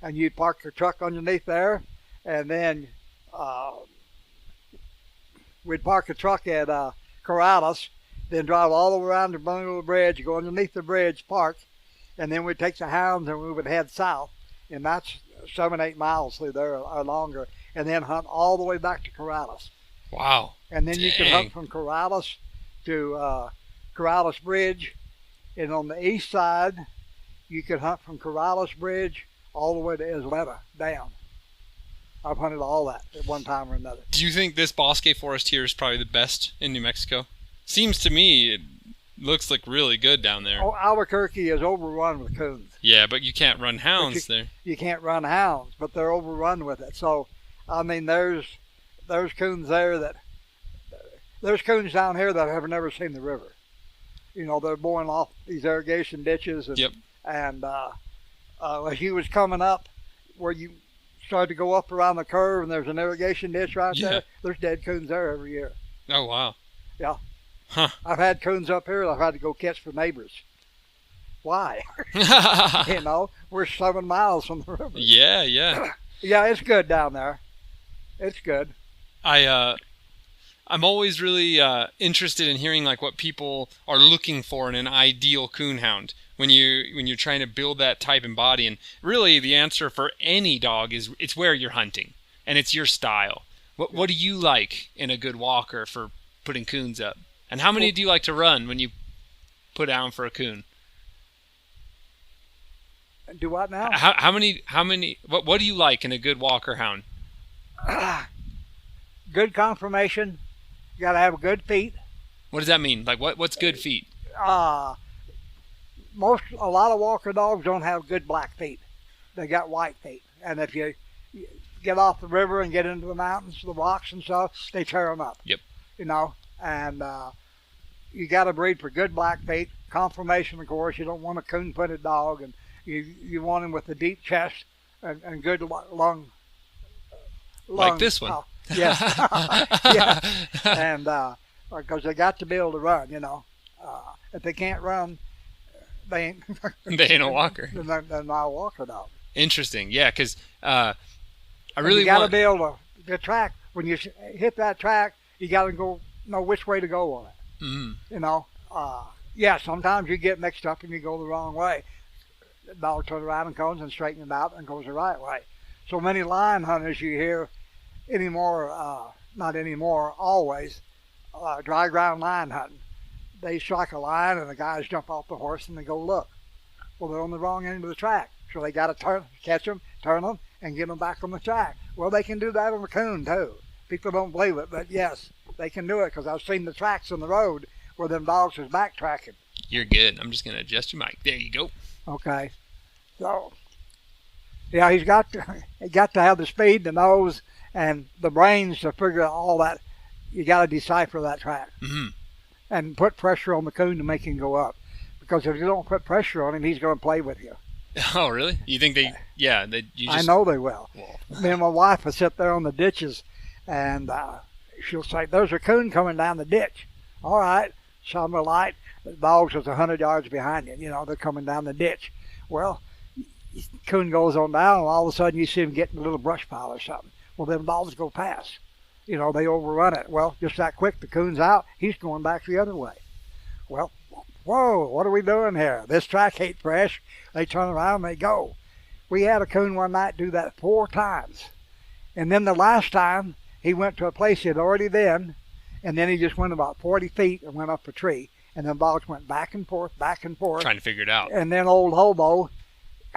and you'd park your truck underneath there, and then we'd park the truck at Corrales, then drive all the way around to Bernalillo Bridge, go underneath the bridge, park, and then we'd take the hounds and we would head south. And that's 7, 8 miles through there or longer, and then hunt all the way back to Corrales. Wow. And then Dang. you can hunt from Corrales to Corrales Bridge, and on the east side, you could hunt from Corrales Bridge all the way to Isleta down. I've hunted all that at one time or another. Do you think this Bosque forest here is probably the best in New Mexico? Seems to me it looks like really good down there. Oh, Albuquerque is overrun with coons. Yeah, but you can't run hounds there. You can't run hounds, but they're overrun with it. So, I mean, there's coons there that there's coons down here that have never seen the river. You know, they're born off these irrigation ditches, and Yep. and as you was coming up where you started to go up around the curve, and there's an irrigation ditch right Yeah. there. There's dead coons there every year. Oh, wow. Yeah. Huh. I've had coons up here that I've had to go catch for neighbors. Why? You know, we're 7 miles from the river. Yeah, yeah. Yeah, it's good down there. It's good. I'm always really interested in hearing like what people are looking for in an ideal coon hound when you're trying to build that type and body. And really, the answer for any dog is it's where you're hunting and it's your style. What do you like in a good walker for putting coons up? And how many do you like to run when you put down for a coon? Do what now? How many? What do you like in a good walker hound? Good conformation. You got to have good feet. What does that mean? Like what's good feet? A lot of walker dogs don't have good black feet. They got white feet. And if you get off the river and get into the mountains, the rocks and stuff, they tear them up. Yep. You know, and you got to breed for good black feet. Conformation, of course. You don't want a coon-footed dog, and you want him with a deep chest and good lung. Like this one. Yes. Yeah. And because they got to be able to run, you know. If they can't run, they ain't. They ain't a walker. They're not a walker dog. Interesting. Yeah, because I really you got to want. be able to the track. When you hit that track, you got to know which way to go on it. Mm-hmm. You know. Yeah. Sometimes you get mixed up and you go the wrong way. The dog turns around and comes and straightens it out and goes the right way. So many lion hunters you hear anymore, not anymore, always, dry ground lion hunting. They strike a lion and the guys jump off the horse and they go look. Well, they're on the wrong end of the track. So they got to catch them, turn them, and get them back on the track. Well, they can do that on the coon too. People don't believe it, but yes, they can do it because I've seen the tracks in the road where them dogs is backtracking. You're good. I'm just going to adjust your mic. There you go. Okay. So, yeah, he's got to have the speed, the nose, and the brains to figure out all that. You got to decipher that track. Mm-hmm. And put pressure on the coon to make him go up. Because if you don't put pressure on him, he's going to play with you. Oh, really? You think they? Yeah, you just. I know they will. Well. Me and my wife will sit there on the ditches, and she'll say, "There's a coon coming down the ditch." All right, shine the light. The dogs is 100 yards behind you. You know, they're coming down the ditch. Well, coon goes on down, and all of a sudden you see him getting a little brush pile or something. Well, them dogs go past. You know, they overrun it. Well, just that quick, the coon's out. He's going back the other way. Well, whoa, what are we doing here? This track ain't fresh. They turn around and they go. We had a coon one night do that 4 times. And then the last time, he went to a place he had already been, and then he just went about 40 feet and went up a tree. And then dogs went back and forth. Trying to figure it out. And then old hobo,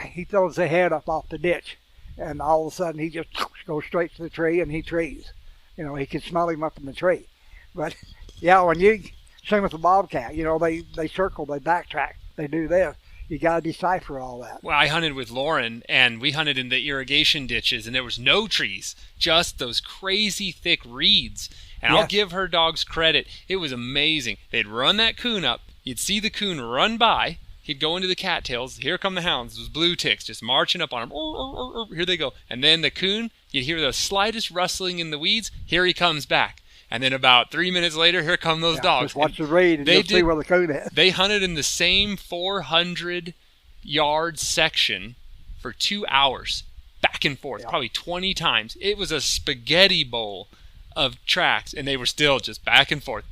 he throws the head up off the ditch. And all of a sudden, he just goes straight to the tree, and he trees. You know, he can smell him up in the tree. But, yeah, when you, same with the bobcat, you know, they circle, they backtrack, they do this. You got to decipher all that. Well, I hunted with Lauren, and we hunted in the irrigation ditches, and there was no trees, just those crazy thick reeds. And Yes. I'll give her dogs credit. It was amazing. They'd run that coon up. You'd see the coon run by. He'd go into the cattails. Here come the hounds. Those blue ticks just marching up on him. Here they go. And then the coon, you'd hear the slightest rustling in the weeds. Here he comes back. And then about 3 minutes later, here come those dogs. Just watch the reed and you'll see where the coon is. They hunted in the same 400-yard section for 2 hours, back and forth, probably 20 times. It was a spaghetti bowl of tracks, and they were still just back and forth.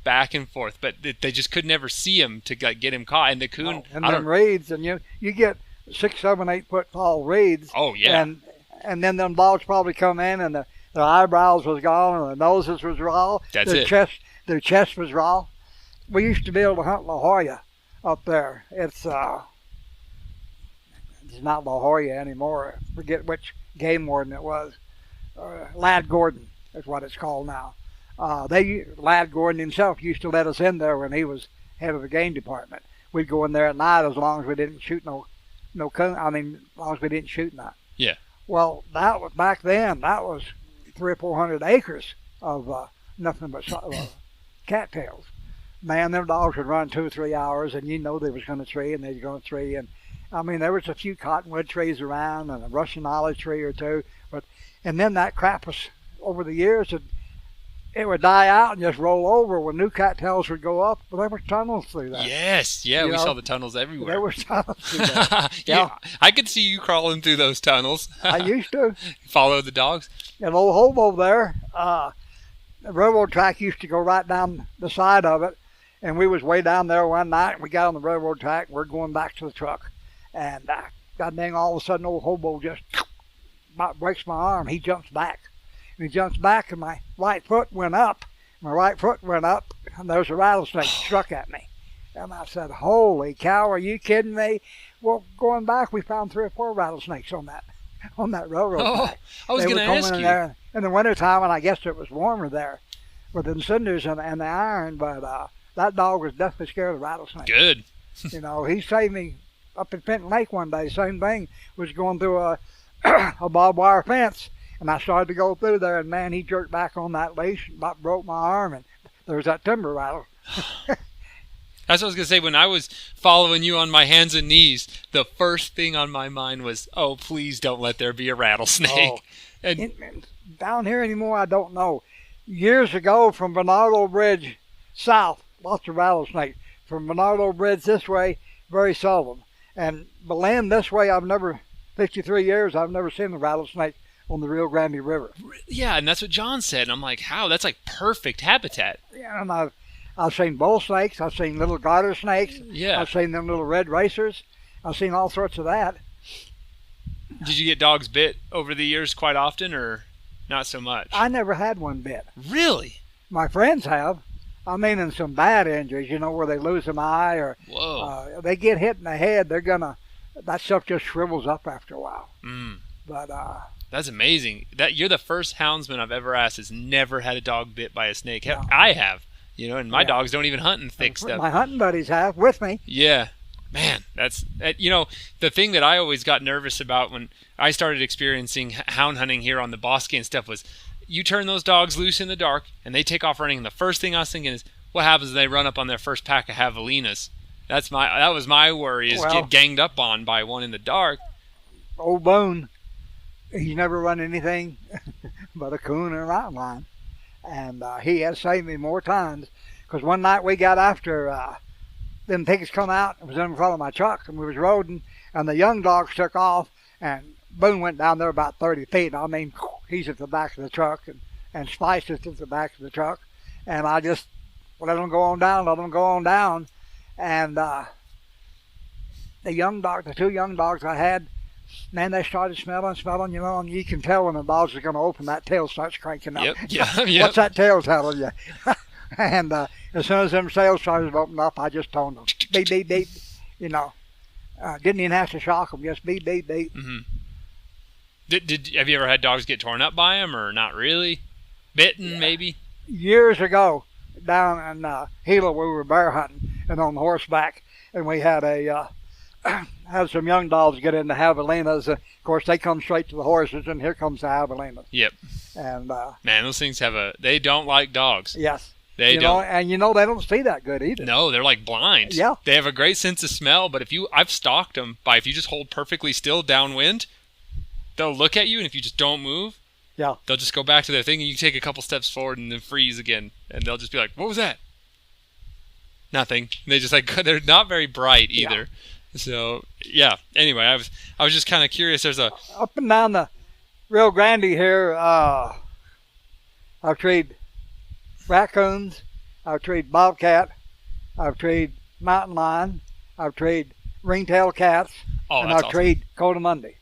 But they just could never see him to get him caught. And the coon, and them reeds, and you get 6, 7, 8 foot tall reeds. Oh yeah. and then them dogs probably come in and their eyebrows was gone and their noses was raw. That's Their chest was raw. We used to be able to hunt La Jolla up there. It's not La Jolla anymore. I forget which game warden it was. Lad Gordon is what it's called now. Lad Gordon himself used to let us in there when he was head of the game department. We'd go in there at night as long as we didn't shoot as long as we didn't shoot nothing. Yeah. Well, that was back then. That was 300 or 400 acres of nothing but cattails. Man, them dogs would run 2 or 3 hours, and you know they was going to tree, and they was going to tree. And I mean, there was a few cottonwood trees around, and a Russian olive tree or two. And then that crap was over the years. It would die out and just roll over when new cattails would go up. But there were tunnels through that. Yes, yeah, we saw the tunnels everywhere. There were tunnels through that. Yeah, I could see you crawling through those tunnels. I used to. Follow the dogs. An old hobo there, the railroad track used to go right down the side of it. And we was way down there one night. And we got on the railroad track. We're going back to the truck. And God dang, all of a sudden, old hobo just about breaks my arm. He jumps back. And he jumps back, and my right foot went up. And there was a rattlesnake struck at me. And I said, holy cow, are you kidding me? Well, going back, we found 3 or 4 rattlesnakes on that railroad track. I was going to ask you. There in the wintertime, and I guess it was warmer there with the cinders and the iron, but that dog was definitely scared of rattlesnakes. Good. He saved me up in Fenton Lake one day. Same thing. Was going through a barbed wire fence. And I started to go through there, and man, he jerked back on that leash and about broke my arm, and there was that timber rattle. That's what I was going to say. When I was following you on my hands and knees, the first thing on my mind was, oh, please don't let there be a rattlesnake. Oh. Down here anymore, I don't know. Years ago, from Bernardo Bridge south, lots of rattlesnakes. From Bernardo Bridge this way, very seldom. And Belen this way, 53 years, I've never seen a rattlesnake on the Rio Grande River. Yeah, and that's what John said. And I'm like, how? That's like perfect habitat. Yeah, and I've seen bull snakes. I've seen little garter snakes. Yeah. I've seen them little red racers. I've seen all sorts of that. Did you get dogs bit over the years quite often, or not so much? I never had one bit. Really? My friends have. I mean, in some bad injuries, where they lose an eye or they get hit in the head, that stuff just shrivels up after a while. But that's amazing. That you're the first houndsman I've ever asked has never had a dog bit by a snake. No. I have, and my dogs don't even hunt in thick stuff. My hunting buddies have with me. Yeah, man, that's the thing that I always got nervous about when I started experiencing hound hunting here on the Bosque and stuff was, you turn those dogs loose in the dark and they take off running, and the first thing I was thinking is, what happens if they run up on their first pack of javelinas? That was my worry, is get ganged up on by one in the dark. Old Boone, he's never run anything but a coon and a mountain lion. And he has saved me more times. Because one night we got after them pigs come out. It was in front of my truck, and we was roading, and the young dogs took off, and Boone went down there about 30 feet. I mean, he's at the back of the truck, and Spice is at the back of the truck. And I just let them go on down. And the 2 young dogs I had, man, they started smelling, and you can tell when the dogs are going to open, that tail starts cranking up. Yep. What's that tail telling you? And as soon as them sails started opening up, I just toned them. Beep, beep, beep. Didn't even have to shock them, just beep, beep, beep. Mm-hmm. Have you ever had dogs get torn up by them, or not really? Bitten, maybe? Years ago, down in Gila, we were bear hunting and on horseback, and we had had some young dogs get into javelinas. Of course, they come straight to the horses, and here comes the javelinas. Yep. And man, those things they don't like dogs. Yes. They don't. And they don't see that good either. No, they're like blind. Yeah. They have a great sense of smell, but I've stalked them by, if you just hold perfectly still downwind, they'll look at you, and if you just don't move, they'll just go back to their thing, and you take a couple steps forward and then freeze again, and they'll just be like, what was that? Nothing. They just they're not very bright either. Yeah. So yeah. Anyway, I was just kind of curious. There's a up and down the Rio Grande here. I've treated raccoons. I've treated bobcat. I've treated mountain lion. I've treated ringtail cats, and I've treated coatimundi.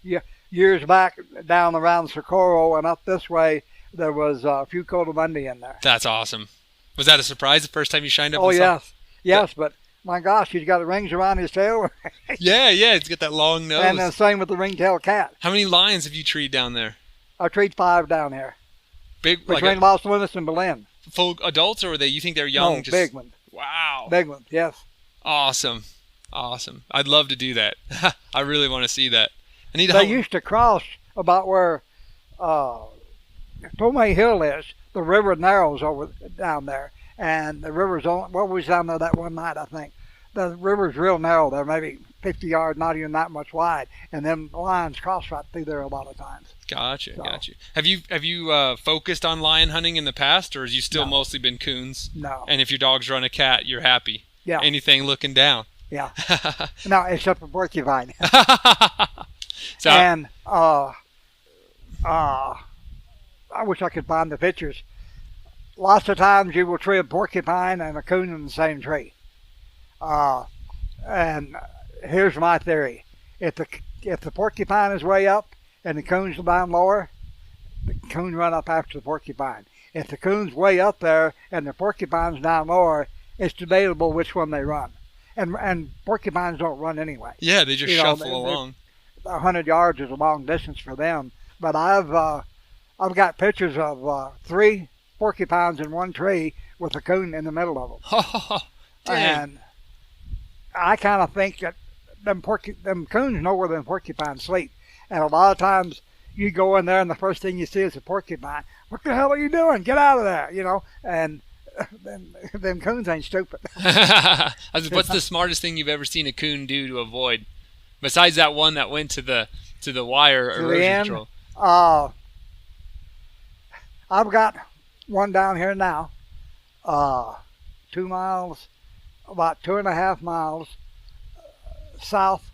Yeah, years back down around Socorro and up this way, there was a few coatimundi in there. That's awesome. Was that a surprise the first time you shined up? Oh, yes. Yes, but my gosh, he's got the rings around his tail. Yeah, he's got that long nose. And the same with the ring-tailed cat. How many lions have you treed down there? I treat 5 down here. Big, between Los Lunas and Belen. Full adults, or you think they're young? No, big ones. Wow. Big ones, yes. Awesome. I'd love to do that. I really want to see that. I need. They used to cross about where Tomei Hill is. The river narrows over down there, and the river's on. Well, we was down there that one night, I think. The river's real narrow there, maybe 50 yards, not even that much wide, and then lions cross right through there a lot of times. Gotcha. Have you focused on lion hunting in the past, or has you still mostly been coons? No. And if your dogs run a cat, you're happy? Yeah. Anything looking down? Yeah. No, except for porcupine. So, and I wish I could find the pictures. Lots of times you will tree a porcupine and a coon in the same tree. And here's my theory: if the porcupine is way up and the coon's down lower, the coon run up after the porcupine. If the coon's way up there and the porcupine's down lower, it's debatable which one they run. And porcupines don't run anyway. Yeah, they just shuffle along. 100 yards is a long distance for them. But I've got pictures of 3 porcupines in one tree with a coon in the middle of them. Oh, dang. And I kind of think that them coons know where them porcupines sleep. And a lot of times you go in there and the first thing you see is a porcupine. What the hell are you doing? Get out of there, And them coons ain't stupid. What's the smartest thing you've ever seen a coon do to avoid? Besides that one that went to the wire erosion control. I've got one down here now. 2 miles, about 2.5 miles south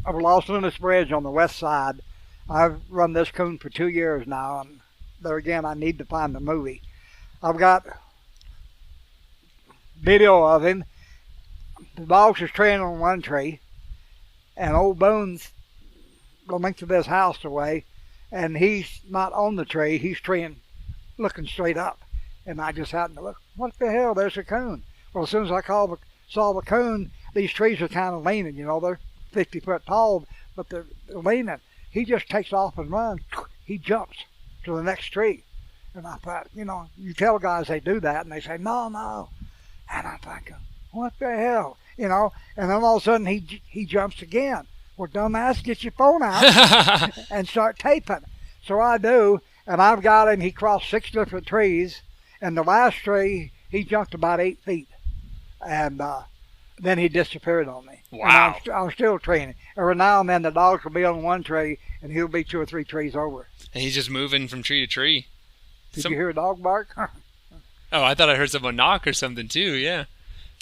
of Los Lunas Bridge on the west side. I've run this coon for 2 years now, and there again, I need to find the movie. I've got video of him. The dogs was treeing on one tree, and old Boone's the length of this house away, and he's not on the tree. He's treeing, looking straight up, and I just happened to look. What the hell? There's a coon. Well, as soon as I saw the coon, these trees are kind of leaning. They're 50 foot tall, but they're leaning. He just takes off and runs. He jumps to the next tree. And I thought, you tell guys they do that, and they say, no. And I'm thinking, what the hell? And then all of a sudden he jumps again. Well, dumbass, get your phone out and start taping. So I do, and I've got him. He crossed 6 different trees, and the last tree, he jumped about 8 feet. And then he disappeared on me. Wow. And I'm still training. Every now and then the dogs will be on one tree, and he'll be 2 or 3 trees over. And he's just moving from tree to tree. Did you hear a dog bark? Oh, I thought I heard someone knock or something too. Yeah.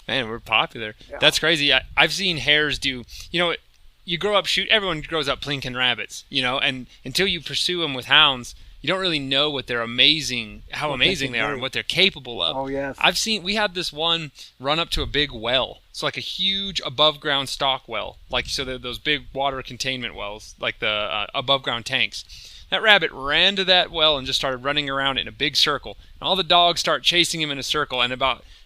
Man, we're popular. Yeah. That's crazy. I've seen hares do, you grow up everyone grows up plinking rabbits, and until you pursue them with hounds, you don't really know how amazing they are and what they're capable of. Oh, yes. We had this one run up to a big well. So like a huge above ground stock well, so those big water containment wells, like the above ground tanks. That rabbit ran to that well and just started running around it in a big circle. And all the dogs start chasing him in a circle. And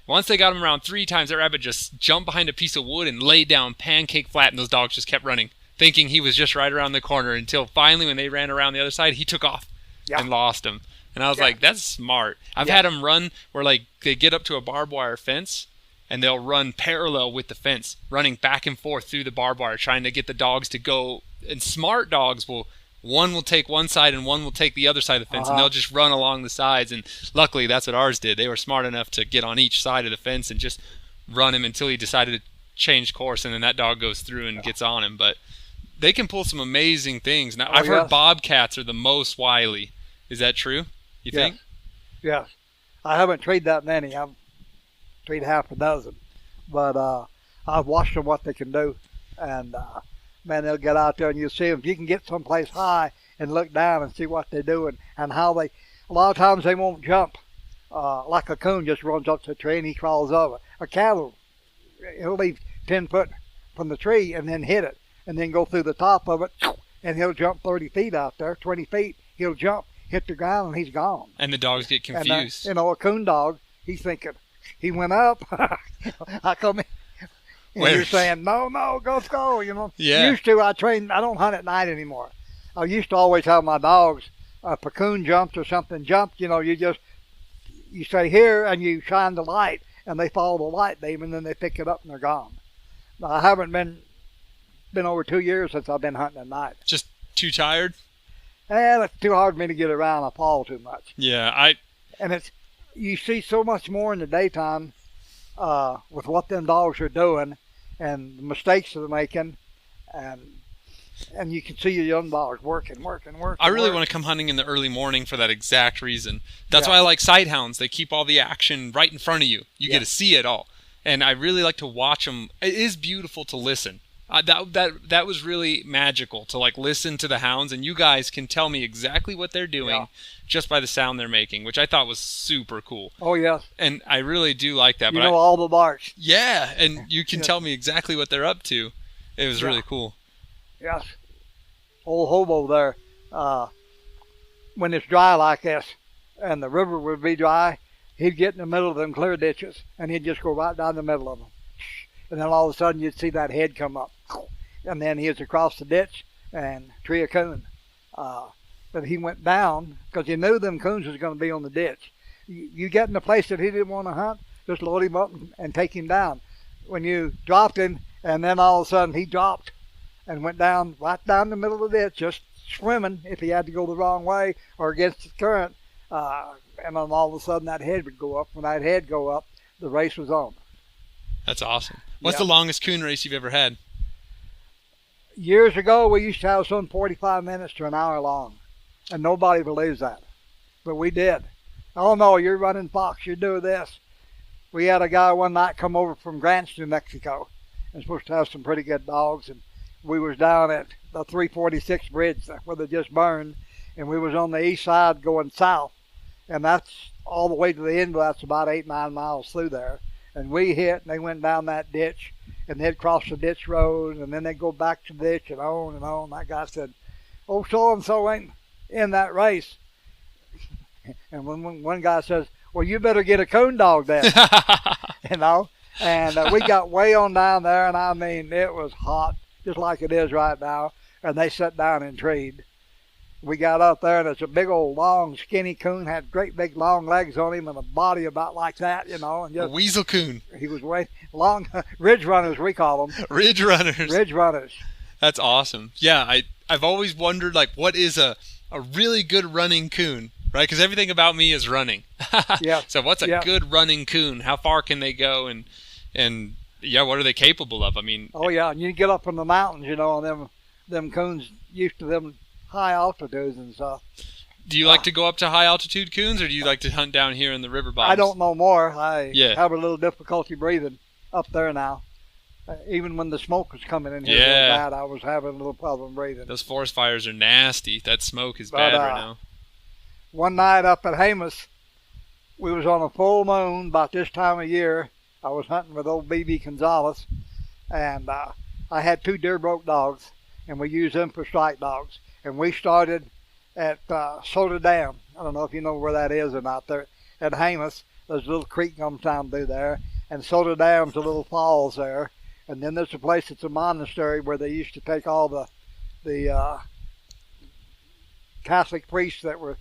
once they got him around 3 times, that rabbit just jumped behind a piece of wood and laid down pancake flat. And those dogs just kept running, thinking he was just right around the corner, until finally when they ran around the other side, he took off and lost him. And I was like, that's smart. I've had them run where they get up to a barbed wire fence and they'll run parallel with the fence, running back and forth through the barbed wire, trying to get the dogs to go. And smart dogs one will take one side and one will take the other side of the fence, and they'll just run along the sides. And luckily, that's what ours did. They were smart enough to get on each side of the fence and just run him until he decided to change course, and then that dog goes through and gets on him. But they can pull some amazing things. Now, I've heard bobcats are the most wily. Is that true, you think? Yes. I haven't treed that many. I've treed half a dozen. But I've watched them, what they can do. And man, they'll get out there and you'll see them. If you can get someplace high and look down and see what they're doing and how a lot of times they won't jump. Like a coon just runs up to the tree and he crawls over. A cat he'll leave 10 foot from the tree and then hit it and then go through the top of it and he'll jump 30 feet out there, 20 feet. He'll jump, hit the ground, and he's gone. And the dogs get confused. And, a coon dog, he's thinking, he went up. I come in. And you're saying, no, go, Yeah. Used to, I don't hunt at night anymore. I used to always have my dogs, if a coon jumped or something jumped, you say here and you shine the light and they follow the light beam and then they pick it up and they're gone. Now, I haven't been over 2 years since I've been hunting at night. Just too tired? And it's too hard for me to get around. I fall too much. Yeah, And you see so much more in the daytime with what them dogs are doing and the mistakes they're making, and you can see your young dogs working. I really want to come hunting in the early morning for that exact reason. That's why I like sight hounds. They keep all the action right in front of you. You get to see it all. And I really like to watch them. It is beautiful to listen. That was really magical to listen to the hounds, and you guys can tell me exactly what they're doing just by the sound they're making, which I thought was super cool. Oh, yes. And I really do like that. All the barks. Yeah, and you can tell me exactly what they're up to. It was really cool. Yes. Old hobo there, when it's dry like this and the river would be dry, he'd get in the middle of them clear ditches and he'd just go right down the middle of them. And then all of a sudden you'd see that head come up. And then he was across the ditch and tree a coon. But he went down because he knew them coons was going to be on the ditch. You get in a place that he didn't want to hunt, just load him up and take him down. When you dropped him and then all of a sudden he dropped and went down right down the middle of the ditch, just swimming if he had to go the wrong way or against the current. And then all of a sudden that head would go up. When that head go up, the race was on. That's awesome. What's the longest coon race you've ever had? Years ago, we used to have some 45 minutes to an hour long, and nobody believes that. But we did. Oh, no, you're running fox, you're doing this. We had a guy one night come over from Grants, New Mexico, and supposed to have some pretty good dogs, and we was down at the 346 bridge where they just burned, and we was on the east side going south, and that's all the way to the end, that's about 8-9 miles through there. And we hit, and they went down that ditch, and they'd cross the ditch road, and then they'd go back to the ditch and on and on. That guy said, oh, so-and-so ain't in that race. And when one guy says, well, you better get a coon dog then, And we got way on down there, and I mean, it was hot, just like it is right now, and they sat down and treed. We got up there, and it's a big old long skinny coon, had great big long legs on him and a body about like that, and just a weasel coon. He was way long, ridge runners we call them. Ridge runners. That's awesome. Yeah, I've always wondered what is a really good running coon, right? Because everything about me is running. Yeah. So what's a good running coon? How far can they go, and what are they capable of? I mean. Oh yeah, and you get up in the mountains, and them coons used to them high altitudes and stuff. Do you like to go up to high altitude coons, or do you like to hunt down here in the river bottoms? I don't know more. I have a little difficulty breathing up there now. Even when the smoke was coming in here really bad, I was having a little problem breathing. Those forest fires are nasty. That smoke is bad right now. One night up at Jemez, we was on a full moon about this time of year. I was hunting with old B.B. Gonzalez, and I had 2 deer broke dogs, and we used them for strike dogs. And we started at Soda Dam. I don't know if you know where that is or not. There at Jemez, there's a little creek comes down through there, and Soda Dam's a little falls there. And then there's a place that's a monastery where they used to take all the Catholic priests that were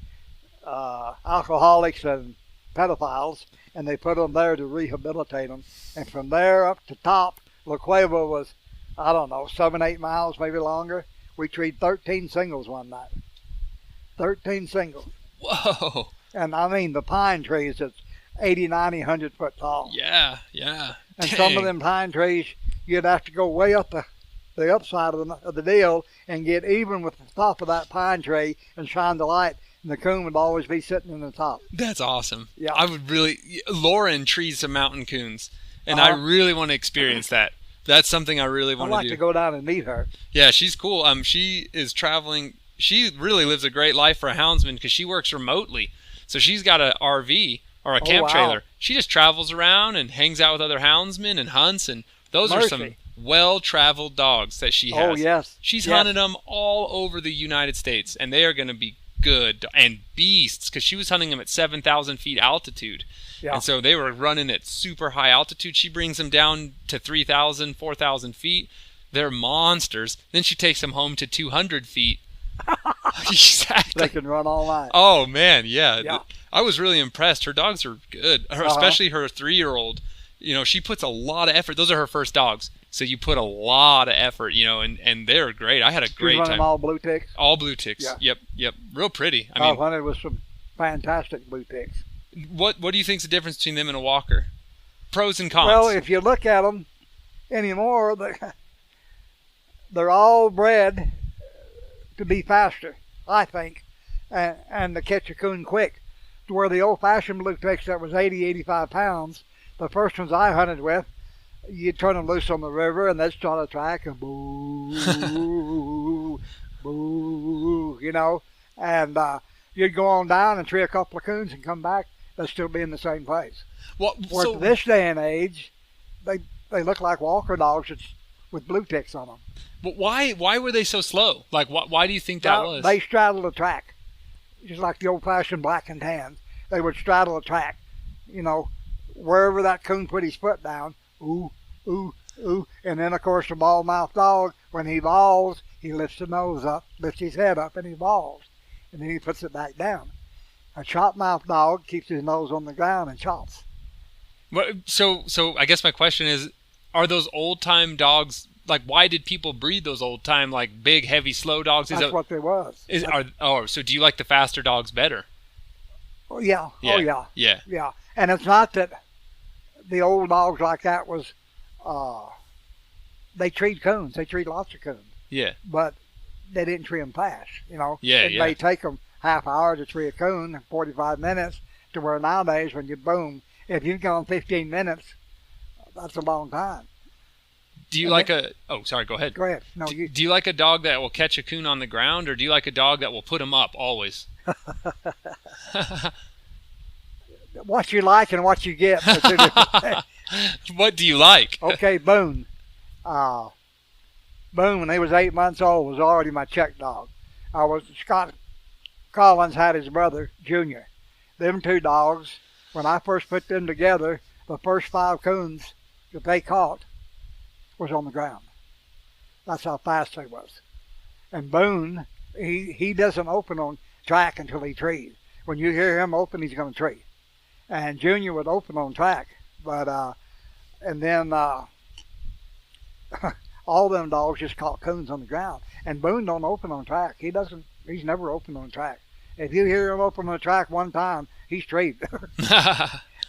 alcoholics and pedophiles, and they put them there to rehabilitate them. And from there up to top, La Cueva was, 7-8 miles, maybe longer. We treed 13 singles one night. 13 singles. Whoa. And I mean the pine trees that's 80, 90, 100 foot tall. Yeah. And some of them pine trees, you'd have to go way up the upside of the deal and get even with the top of that pine tree and shine the light, and the coon would always be sitting in the top. That's awesome. Yeah. I would really, Lauren trees some mountain coons, and I really want to experience that. That's something I really want to do. I'd like to go down and meet her. Yeah, she's cool. She is traveling. She really lives a great life for a houndsman because she works remotely. So she's got an RV or a camp trailer. She just travels around and hangs out with other houndsmen and hunts, and those are some well-traveled dogs that she has. Oh, yes. She's Yes. hunted them all over the United States, and they are going to be good and beasts, because she was hunting them at 7,000 feet altitude. Yeah. And so they were running at super high altitude. She brings them down to 3,000, 4,000 feet. They're monsters. Then she takes them home to 200 feet. Exactly. They can run all night. Oh, man, yeah. Yeah. I was really impressed. Her dogs are good, especially her 3-year-old. You know, she puts a lot of effort. Those are her first dogs. So you put a lot of effort, you know, and they're great. I had a great Run time. them all blue ticks. All blue ticks. Yeah. Yep. Real pretty. I I've mean, hunted with some fantastic blue ticks. what do you think's the difference between them and a walker? Pros and cons. Well, if you look at them anymore, they're all bred to be faster, I think, and to catch a coon quick. To where the old-fashioned blue ticks that was 80, 85 pounds, the first ones I hunted with, you'd turn them loose on the river and they'd start a track and boo, boo, you know, and you'd go on down and tree a couple of coons and come back, they'd still be in the same place. Well, Where so, this day and age, they look like walker dogs with blue ticks on them. but why were they so slow? Like, why do you think that was? They straddled a track, just like the old-fashioned black and tan. They would straddle a track, you know, wherever that coon put his foot down, ooh, ooh, ooh. And then, of course, the bald-mouthed dog, when he balls, he lifts the nose up, lifts his head up, and he balls. And then he puts it back down. A chop-mouthed dog keeps his nose on the ground and chops. So I guess my question is, are those old-time dogs, like, why did people breed those old-time, like, big, heavy, slow dogs? That's what they was. So do you like the faster dogs better? Oh, yeah. Yeah. Oh, yeah. Yeah. Yeah. And it's not that the old dogs like that was, they treat coons. They treat lots of coons. Yeah. But they didn't tree them fast, you know. Yeah, It may take them half hour to tree a coon, 45 minutes, to where nowadays when you boom, if you've gone 15 minutes, that's a long time. Do you like a... Oh, sorry, go ahead. Go ahead. No, Do you like a dog that will catch a coon on the ground, or do you like a dog that will put him up always? what you like and what you get. What do you like? Okay, Boone. Boone, when he was 8 months old, was already my check dog. Scott Collins had his brother, Junior. Them two dogs, when I first put them together, the first 5 coons that they caught was on the ground. That's how fast they was. And Boone, he doesn't open on track until he trees. When you hear him open, he's going to tree. And Junior would open on track, but and then all them dogs just caught coons on the ground. And Boone don't open on track. He's never opened on track. If you hear him open on track one time, he's treed.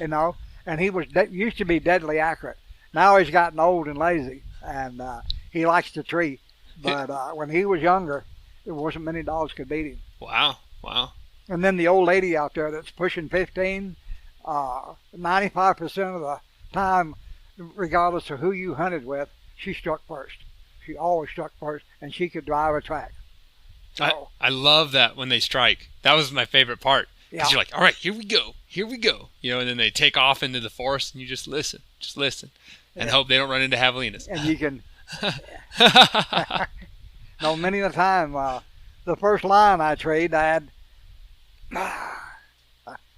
You know, and he used to be deadly accurate. Now he's gotten old and lazy, and he likes to tree. But when he was younger, there wasn't many dogs could beat him. Wow. And then the old lady out there that's pushing 15, 95% of the time, regardless of who you hunted with, she struck first. She always struck first, and she could drive a track. So, I love that when they strike. That was my favorite part. Because you're like, all right, here we go. You know, and then they take off into the forest, and you just listen, and hope they don't run into javelinas. And you can... No, many a time, the first line I treed, I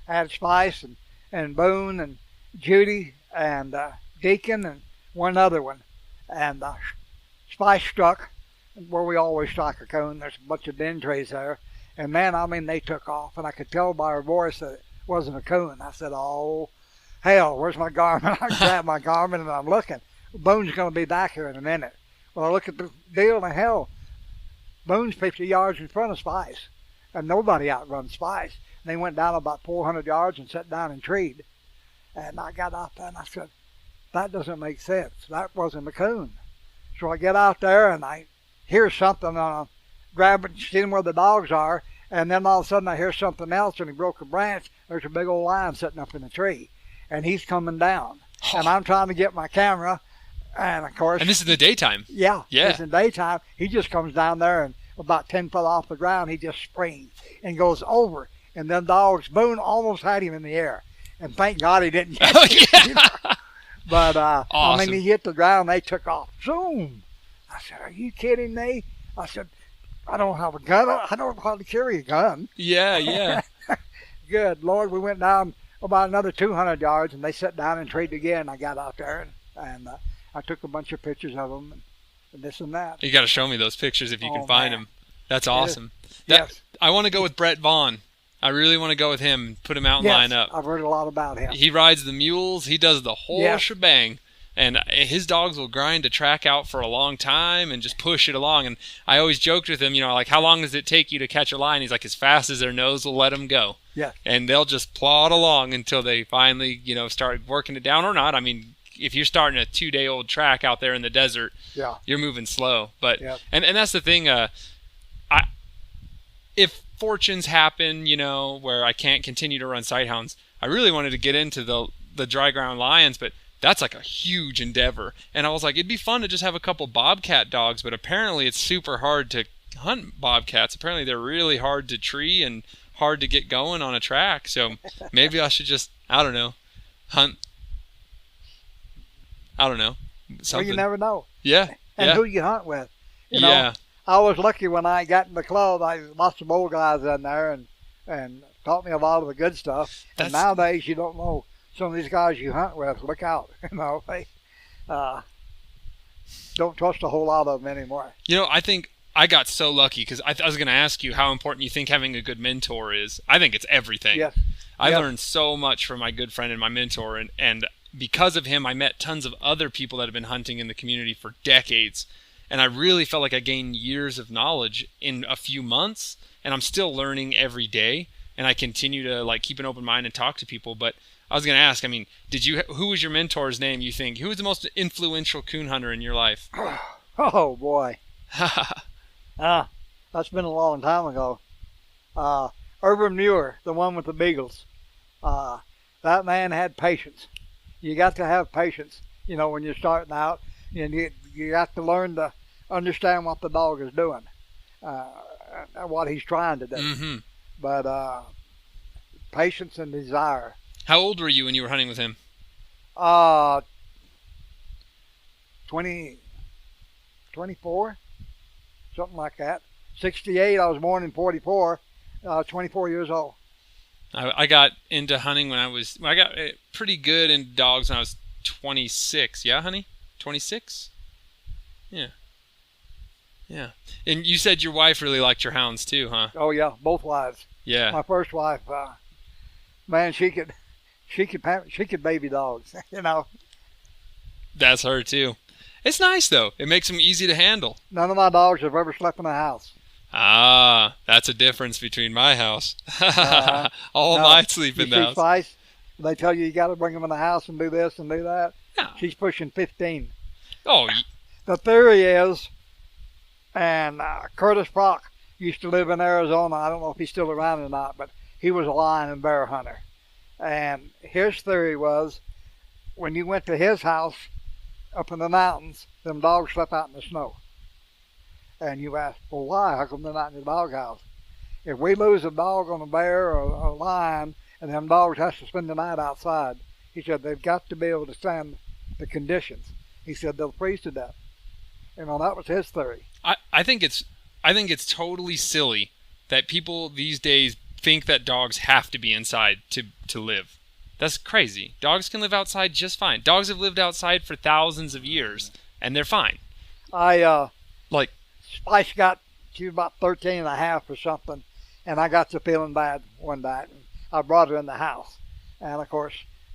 had Spice and Boone and Judy and Deacon and one other one. And Spice struck where we always strike a cone. There's a bunch of den trees there. And man, I mean, they took off. And I could tell by her voice that it wasn't a coon. I said, oh, hell, where's my garment? I grabbed my garment and I'm looking. Boone's going to be back here in a minute. Well, I look at the deal and hell, Boone's 50 yards in front of Spice. And nobody outruns Spice. And they went down about 400 yards and sat down and treed. And I got out there and I said, that doesn't make sense. That wasn't a coon. So I get out there and I hear something and I grab it and see where the dogs are. And then all of a sudden I hear something else and he broke a branch. There's a big old lion sitting up in the tree. And he's coming down. And I'm trying to get my camera. And of course. And this is the daytime. Yeah. Yeah. It's in daytime. He just comes down there and about 10 foot off the ground, he just springs and goes over. And then dogs, Boone almost had him in the air. And thank God he didn't catch him. You know? But, Awesome. I mean, he hit the ground, they took off. Zoom! I said, are you kidding me? I said, I don't have a gun. I don't know how to carry a gun. Yeah. Good Lord, we went down about another 200 yards, and they sat down and traded again. I got out there, and I took a bunch of pictures of them, and this and that. You got to show me those pictures if you can find them. That's awesome. Yes. I want to go with Brett Vaughn. I really want to go with him, put him out and line up. I've heard a lot about him. He rides the mules. He does the whole shebang. And his dogs will grind a track out for a long time and just push it along. And I always joked with him, like, how long does it take you to catch a line? He's like, as fast as their nose will let them go. Yeah. And they'll just plod along until they finally, start working it down or not. I mean, if you're starting a 2-day-old track out there in the desert, you're moving slow. But and that's the thing. If fortunes happen, where I can't continue to run sight hounds, I really wanted to get into the dry ground lions, but that's like a huge endeavor. And I was like, it'd be fun to just have a couple bobcat dogs, but apparently it's super hard to hunt bobcats. Apparently they're really hard to tree and hard to get going on a track. So maybe I should just, I don't know, hunt. I don't know. Something. Well, you never know. Yeah. And who you hunt with. You know, I was lucky when I got in the club. Lots of old guys in there and taught me a lot of the good stuff. And nowadays you don't know. Some of these guys you hunt with, look out. They don't trust a whole lot of them anymore. I think I got so lucky because I was going to ask you how important you think having a good mentor is. I think it's everything. Yes. I learned so much from my good friend and my mentor, and because of him, I met tons of other people that have been hunting in the community for decades, and I really felt like I gained years of knowledge in a few months, and I'm still learning every day, and I continue to keep an open mind and talk to people. But I was going to ask, I mean, who was your mentor's name, you think? Who was the most influential coon hunter in your life? Oh, boy. That's been a long time ago. Urban Muir, the one with the beagles. That man had patience. You got to have patience, when you're starting out. And you got to learn to understand what the dog is doing, what he's trying to do. Mm-hmm. But patience and desire. How old were you when you were hunting with him? 24, something like that. 68, I was born in 44, 24 years old. I got into hunting when I got pretty good in dogs when I was 26. Yeah, honey? 26? Yeah. Yeah. And you said your wife really liked your hounds too, huh? Oh, yeah, both wives. Yeah. My first wife, man, she could baby dogs, That's her too. It's nice though. It makes them easy to handle. None of my dogs have ever slept in a house. Ah, that's a difference between my house. All night sleep in the house. Spice, they tell you got to bring them in the house and do this and do that. Yeah. She's pushing 15. Oh. The theory is, and Curtis Prock used to live in Arizona. I don't know if he's still around or not, but he was a lion and bear hunter. And his theory was, when you went to his house up in the mountains, them dogs slept out in the snow. And you ask, well, why? How come they're not in the doghouse? If we lose a dog on a bear or a lion, and them dogs have to spend the night outside, he said they've got to be able to stand the conditions. He said they'll freeze to death. That was his theory. I think it's totally silly that people these days think that dogs have to be inside to live. That's crazy. Dogs can live outside just fine. Dogs have lived outside for thousands of years, and they're fine. Spice she was about 13 and a half or something, and I got to feeling bad one night. And I brought her in the house, and of course,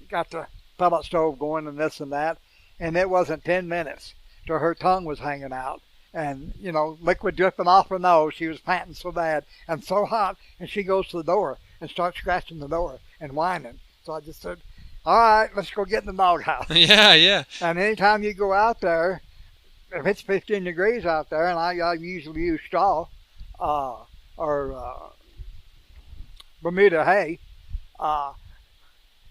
got the pellet stove going and this and that, and it wasn't 10 minutes till her tongue was hanging out, and liquid dripping off her nose. She was panting so bad and so hot, and she goes to the door and starts scratching the door and whining. So I just said, all right, let's go get in the doghouse. Yeah. And anytime you go out there, if it's 15 degrees out there, and I usually use straw or Bermuda hay,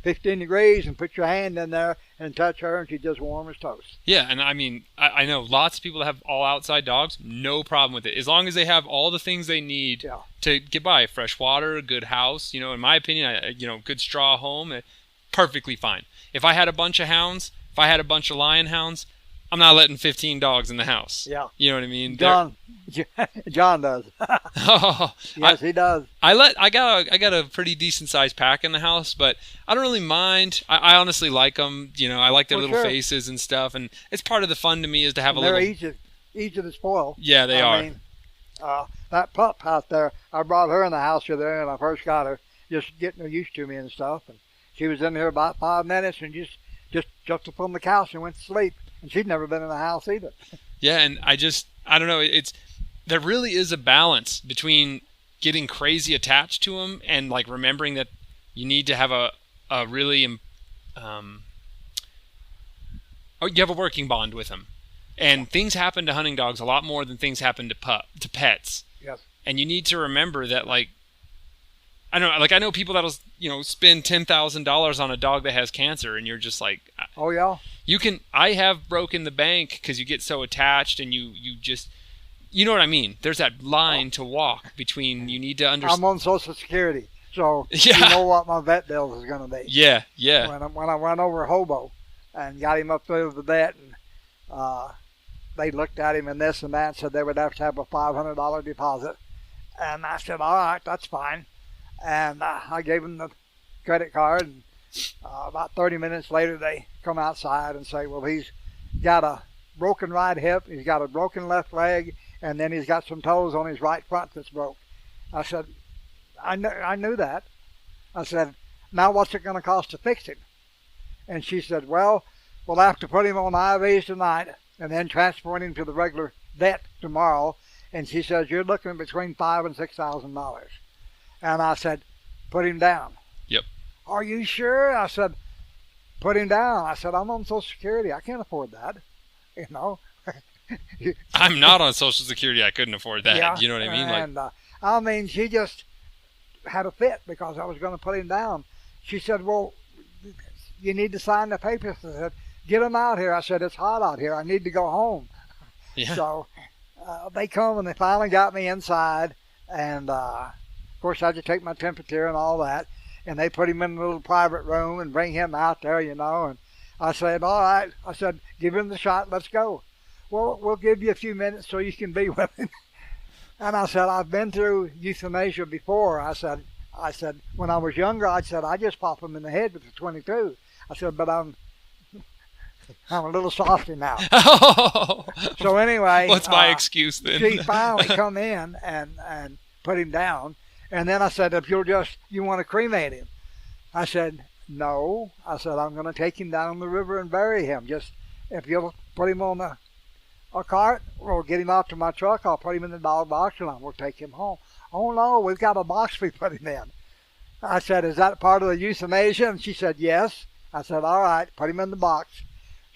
15 degrees, and put your hand in there and touch her, and she's just warm as toast. Yeah, and I mean, I know lots of people that have all outside dogs, no problem with it. As long as they have all the things they need to get by, fresh water, a good house, in my opinion, good straw home, perfectly fine. If I had a bunch of hounds, if I had a bunch of lion hounds, I'm not letting 15 dogs in the house. Yeah. You know what I mean? John does. Oh, Yes, he does. I got a pretty decent sized pack in the house, but I don't really mind. I honestly like them. You know, I like their little faces and stuff, and it's part of the fun to me is to have a little. They're easy to spoil. Yeah, they are. I mean, that pup out there, I brought her in the house here there, and I first got her, just getting her used to me and stuff, and she was in here about 5 minutes and just jumped up on the couch and went to sleep. And she'd never been in the house either. Yeah, and I don't know. There really is a balance between getting crazy attached to them and like remembering that you need to have a really you have a working bond with them. And things happen to hunting dogs a lot more than things happen to pets. Yes. And you need to remember that, like, I know people that'll, spend $10,000 on a dog that has cancer, and you're just like, oh yeah. I have broken the bank because you get so attached and you just, you know what I mean? There's that line to walk between, you need to understand. I'm on Social Security, so yeah. You know what my vet bill is going to be. Yeah. When I went over Hobo and got him up there to the vet, and they looked at him and this and that and said they would have to have a $500 deposit. And I said, all right, that's fine. And I gave him the credit card, and about 30 minutes later they come outside and say, well, he's got a broken right hip, he's got a broken left leg, and then he's got some toes on his right front that's broke. I said, I knew that. I said, now what's it going to cost to fix him? And she said, well, we'll have to put him on IVs tonight and then transport him to the regular vet tomorrow. And she says, you're looking at between $5,000 and $6,000. And I said, put him down. Yep. Are you sure? I said, put him down. I said, I'm on Social Security. I can't afford that. I'm not on Social Security. I couldn't afford that. Yeah, you know what I mean? And she just had a fit because I was going to put him down. She said, well, you need to sign the papers. I said, get him out here. I said, it's hot out here. I need to go home. Yeah. So they come and they finally got me inside. And, of course, I had to take my temperature and all that. And they put him in a little private room and bring him out there, And I said, all right. I said, give him the shot. Let's go. Well, we'll give you a few minutes so you can be with him. And I said, I've been through euthanasia before. I said, when I was younger, I said, I just pop him in the head with a 22. I said, but I'm a little softy now. So anyway. What's my excuse then? She finally come in and put him down. And then I said, if you want to cremate him. I said, no. I said, I'm going to take him down the river and bury him. Just if you'll put him on a cart or get him out to my truck, I'll put him in the dog box and we'll take him home. Oh, no, we've got a box we put him in. I said, is that part of the euthanasia? And she said, yes. I said, all right, put him in the box.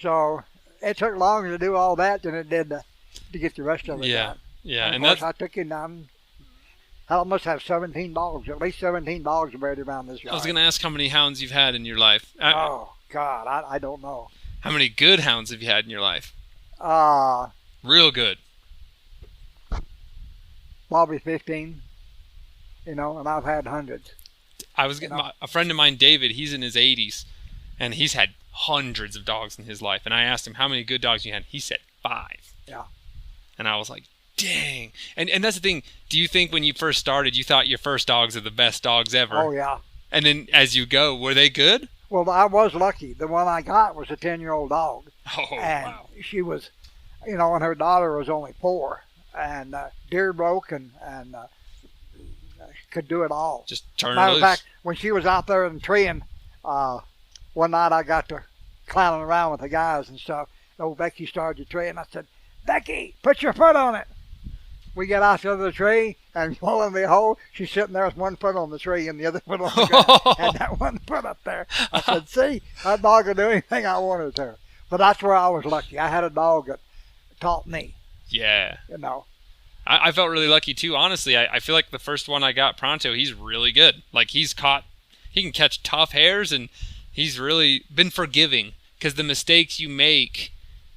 So it took longer to do all that than it did to get the rest of it done. Yeah. And of course, I took him down. I must have 17 dogs, at least 17 dogs buried around this yard. I was going to ask how many hounds you've had in your life. Oh, God, I don't know. How many good hounds have you had in your life? Real good. Probably 15, and I've had hundreds. A friend of mine, David, he's in his 80s, and he's had hundreds of dogs in his life. And I asked him how many good dogs you had. He said 5. Yeah. And I was like, dang. And that's the thing. Do you think when you first started, you thought your first dogs are the best dogs ever? Oh, yeah. And then as you go, were they good? Well, I was lucky. The one I got was a 10-year-old dog. Oh, and wow. She was, and her daughter was only 4. And deer broke and could do it all. Just turn Matter her of loose. fact, when she was out there in treeing, one night I got to clowning around with the guys and stuff. Old Becky started to tree, and I said, Becky, put your foot on it. We get out to the tree, and lo and behold, she's sitting there with one foot on the tree and the other foot on the ground, and that one foot up there. I said, see, that dog will do anything I wanted to. But that's where I was lucky. I had a dog that taught me. Yeah. I felt really lucky too. Honestly, I feel like the first one I got, Pronto, he's really good. Like he can catch tough hares, and he's really been forgiving because the mistakes you make,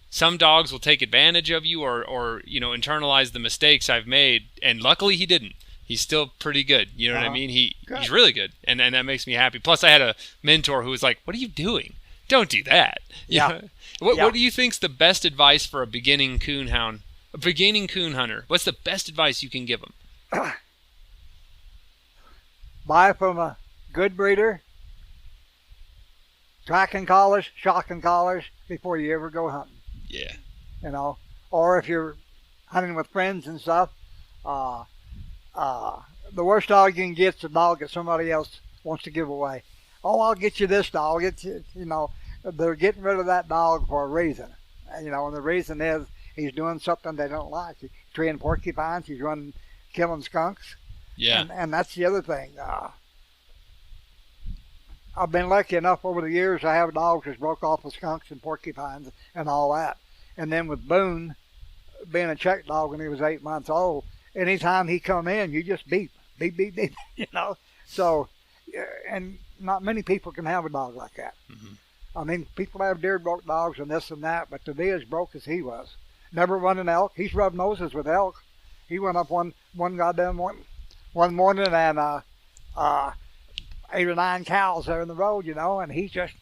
some dogs will take advantage of you or internalize the mistakes I've made. And luckily he didn't. He's still pretty good. You know what I mean? He's really good. And that makes me happy. Plus I had a mentor who was like, what are you doing? Don't do that. You know? What do you think's the best advice for a beginning coon hound, a beginning coon hunter? What's the best advice you can give them? Buy from a good breeder, tracking collars, shocking collars before you ever go hunting. Yeah. You know, or if you're hunting with friends and stuff, the worst dog you can get is a dog that somebody else wants to give away. Oh, I'll get you this dog. They're getting rid of that dog for a reason. And the reason is he's doing something they don't like. He's treeing porcupines. He's killing skunks. Yeah. And that's the other thing. I've been lucky enough over the years to have dogs that broke off with skunks and porcupines and all that. And then with Boone being a check dog when he was 8 months old, anytime he come in, you just beep, beep, beep, beep, So, and not many people can have a dog like that. Mm-hmm. I mean, people have deer broke dogs and this and that, but to be as broke as he was. Never run an elk. He's rubbed noses with elk. He went up one goddamn one morning and 8 or 9 cows there in the road, and he's just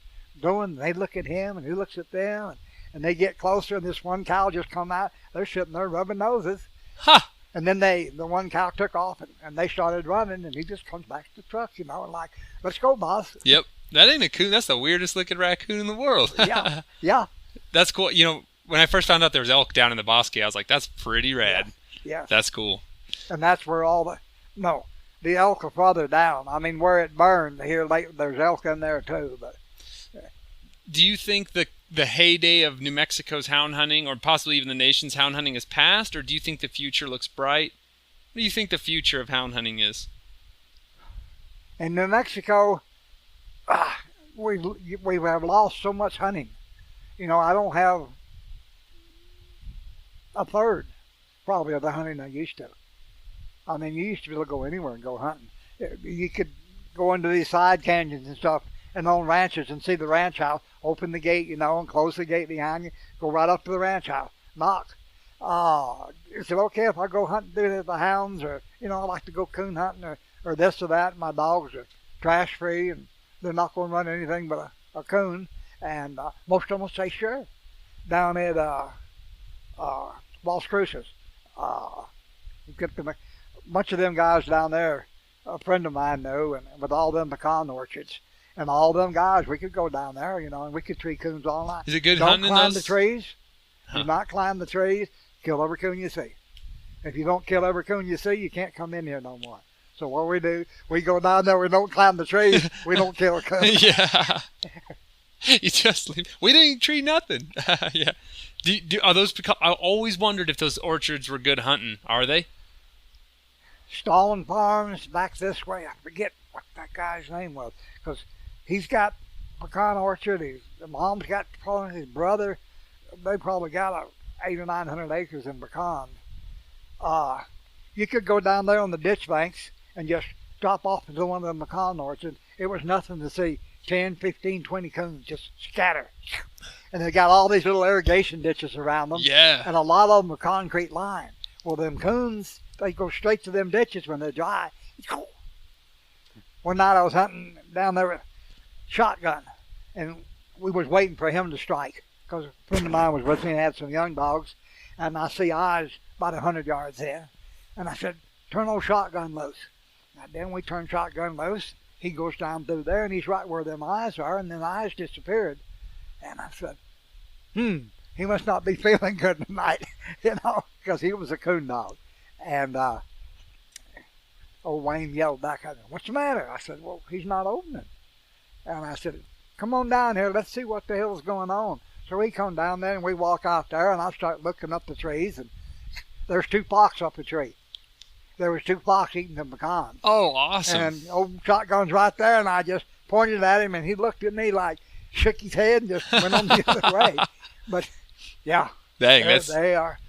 doing. They look at him and he looks at them, and they get closer, and this one cow just come out. They're sitting there rubbing noses. Ha! And then the one cow took off, and they started running, and he just comes back to the truck, and like, let's go, boss. Yep. That ain't a coon. That's the weirdest looking raccoon in the world. Yeah. That's cool. When I first found out there was elk down in the Bosque, I was like, that's pretty rad. Yeah. That's cool. And that's where the elk are farther down. I mean, where it burned, there's elk in there too. But do you think the heyday of New Mexico's hound hunting, or possibly even the nation's hound hunting, is past, or do you think the future looks bright? What do you think the future of hound hunting is? In New Mexico, we have lost so much hunting. I don't have a third, probably, of the hunting I used to. I mean, you used to be able to go anywhere and go hunting. You could go into these side canyons and stuff and on ranches and see the ranch house, open the gate, and close the gate behind you, go right up to the ranch house, knock. Is it okay if I go hunting with the hounds, or, I like to go coon hunting or this or that? My dogs are trash free and they're not going to run anything but a coon. And most of them will say, sure. Down at Las Cruces, a bunch of them guys down there, a friend of mine knew, and with all them pecan orchards, and all them guys, we could go down there, and we could tree coons all night. Is it good Don't hunting climb those? the trees. Huh. Do not climb the trees. Kill every coon you see. If you don't kill every coon you see, you can't come in here no more. So what we do, we go down there, we don't climb the trees, we don't kill a coon. Yeah. You just leave. We didn't treat nothing. Yeah. Are those pecan? I always wondered if those orchards were good hunting. Are they? Stallman Farms back this way. I forget what that guy's name was, because he's got pecan orchard. The mom's got probably his brother. They probably got 800 or 900 acres in pecans. You could go down there on the ditch banks and just drop off into one of them pecan orchards. It was nothing to see 10, 15, 20 coons just scatter. And they got all these little irrigation ditches around them. Yeah. And a lot of them are concrete lined. Well, them coons, they go straight to them ditches when they're dry. One night I was hunting down there with a shotgun, and we was waiting for him to strike, because a friend of mine was with me and had some young dogs, and I see eyes about 100 yards in, and I said, turn old shotgun loose. And then we turned shotgun loose. He goes down through there, and he's right where them eyes are, and then the eyes disappeared. And I said, he must not be feeling good tonight, because he was a coon dog. And old Wayne yelled back at him, what's the matter? I said, well, he's not opening. And I said, come on down here, let's see what the hell's going on. So we come down there, and we walk out there, and I start looking up the trees, and there's 2 fox up the tree. There was 2 fox eating the pecans. Oh, awesome. And old shotgun's right there, and I just pointed at him, and he looked at me like, shook his head and just went on the other way. But, yeah. Dang, they are.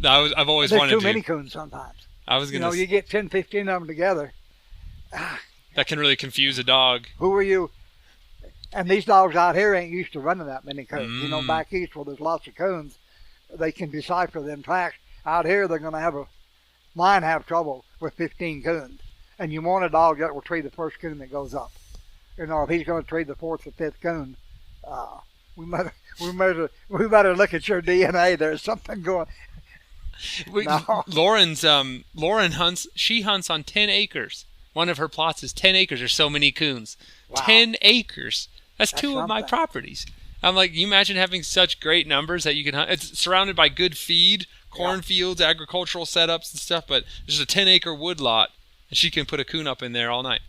I've always There's wanted too many coons sometimes. I was going to you get 10, 15 of them together. That can really confuse a dog. Who are you? And these dogs out here ain't used to running that many coons. Back east where there's lots of coons, they can decipher them tracks. Out here, they're going to have trouble with 15 coons. And you want a dog that will tree the first coon that goes up. If he's going to tree the 4th or 5th coon, we better look at your DNA. There's something going. No. Lauren hunts. She hunts on 10 acres. One of her plots is 10 acres. There's so many coons. Wow. 10 acres. That's two of my properties. I'm like, you imagine having such great numbers that you can hunt. It's surrounded by good feed, cornfields, agricultural setups and stuff, but there's a 10-acre wood lot, and she can put a coon up in there all night.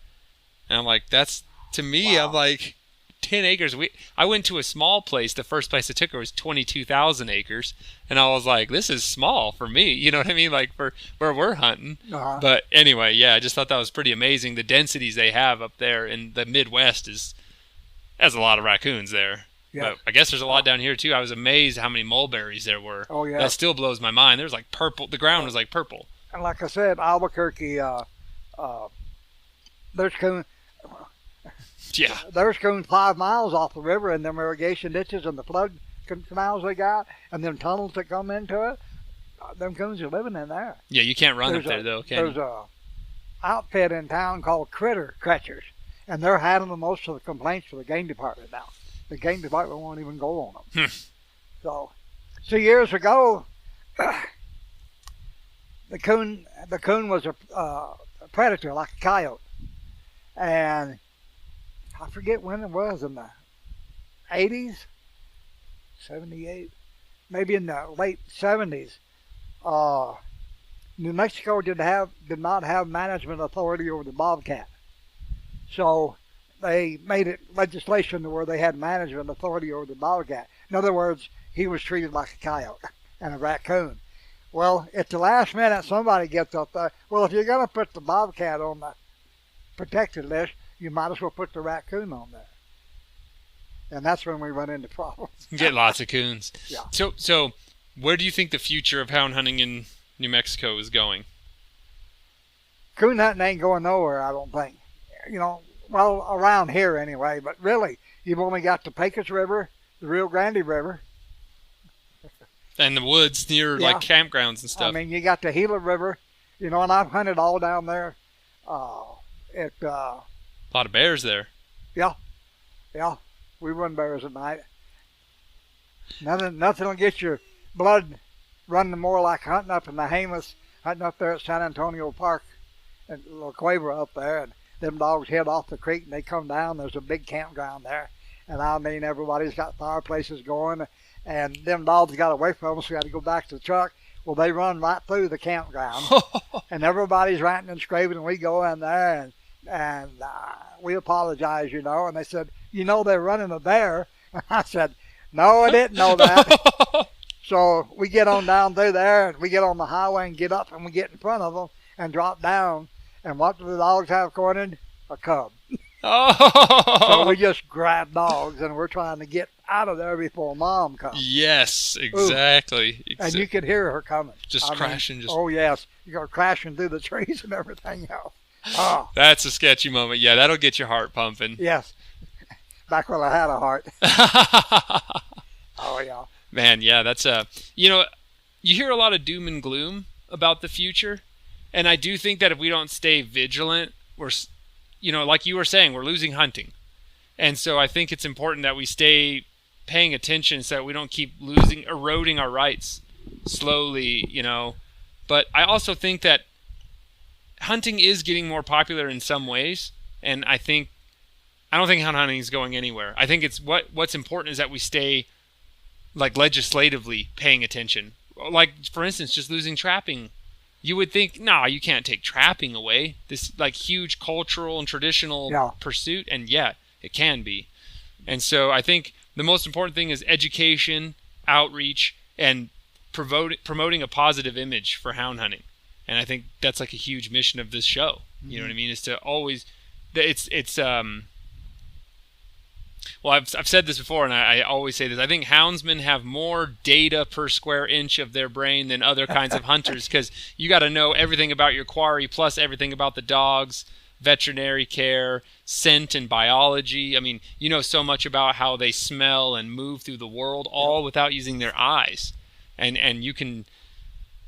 And I'm like, that's, to me, I'm like, 10 acres. I went to a small place. The first place I took her was 22,000 acres. And I was like, this is small for me. You know what I mean? Like for where we're hunting. Uh-huh. But anyway, yeah, I just thought that was pretty amazing. The densities they have up there in the Midwest has a lot of raccoons there. Yeah. But I guess there's a lot down here too. I was amazed how many mulberries there were. Oh, yeah. That still blows my mind. There's like purple. The ground was like purple. And like I said, Albuquerque, there's coon. Yeah. There's coons 5 miles off the river, and them irrigation ditches and the flood canals they got, and them tunnels that come into it. Them coons are living in there. Yeah, you can't run up there though, can you? There's a outfit in town called Critter Catchers, and they're handling most of the complaints for the game department now. The game department won't even go on them. So years ago, the coon was a predator, like a coyote, and I forget when it was, in the 80s, 78, maybe in the late 70s. New Mexico did not have management authority over the bobcat, so they made it legislation to where they had management authority over the bobcat. In other words, he was treated like a coyote and a raccoon. Well, at the last minute, somebody gets up there. Well, if you're going to put the bobcat on the protected list, you might as well put the raccoon on there. And that's when we run into problems. Get lots of coons. Yeah. So where do you think the future of hound hunting in New Mexico is going? Coon hunting ain't going nowhere, I don't think. Well, around here anyway. But really, you've only got the Pecos River, the Rio Grande River. And the woods near, like, campgrounds and stuff. I mean, you got the Gila River, and I've hunted all down there. A lot of bears there. Yeah. We run bears at night. Nothing will get your blood running more like hunting up in the Jemez, hunting up there at San Antonio Park and La Cueva up there. And them dogs head off the creek and they come down. There's a big campground there. And I mean, everybody's got fireplaces going. And them dogs got away from us. We had to go back to the truck. Well, they run right through the campground. And everybody's ranting and scraping. And we go in there and we apologize, and they said, they're running a bear. And I said, no, I didn't know that. So we get on down through there, and we get on the highway and get up, and we get in front of them and drop down. And what do the dogs have cornered? A cub. So we just grab dogs, and we're trying to get out of there before Mom comes. Yes, exactly. And you could hear her coming. Crashing. Oh, yes. You go crashing through the trees and everything else. Oh. That's a sketchy moment. Yeah, that'll get your heart pumping. Yes. Back when I had a heart. Oh, yeah. Man, yeah, that's you hear a lot of doom and gloom about the future, and I do think that if we don't stay vigilant, we're, like you were saying, we're losing hunting. And so I think it's important that we stay paying attention so that we don't keep eroding our rights slowly, But I also think that hunting is getting more popular in some ways, and I don't think hound hunting is going anywhere. I think it's what's important is that we stay, like, legislatively paying attention. Like, for instance, just losing trapping. You would think, no, you can't take trapping away. This, like, huge cultural and traditional pursuit, and it can be. And so I think the most important thing is education, outreach, and promoting a positive image for hound hunting. And I think that's like a huge mission of this show. You know what I mean? Is to always, well, I've said this before, and I always say this. I think houndsmen have more data per square inch of their brain than other kinds of hunters, because you got to know everything about your quarry, plus everything about the dogs, veterinary care, scent, and biology. I mean, you know so much about how they smell and move through the world, all without using their eyes. And you can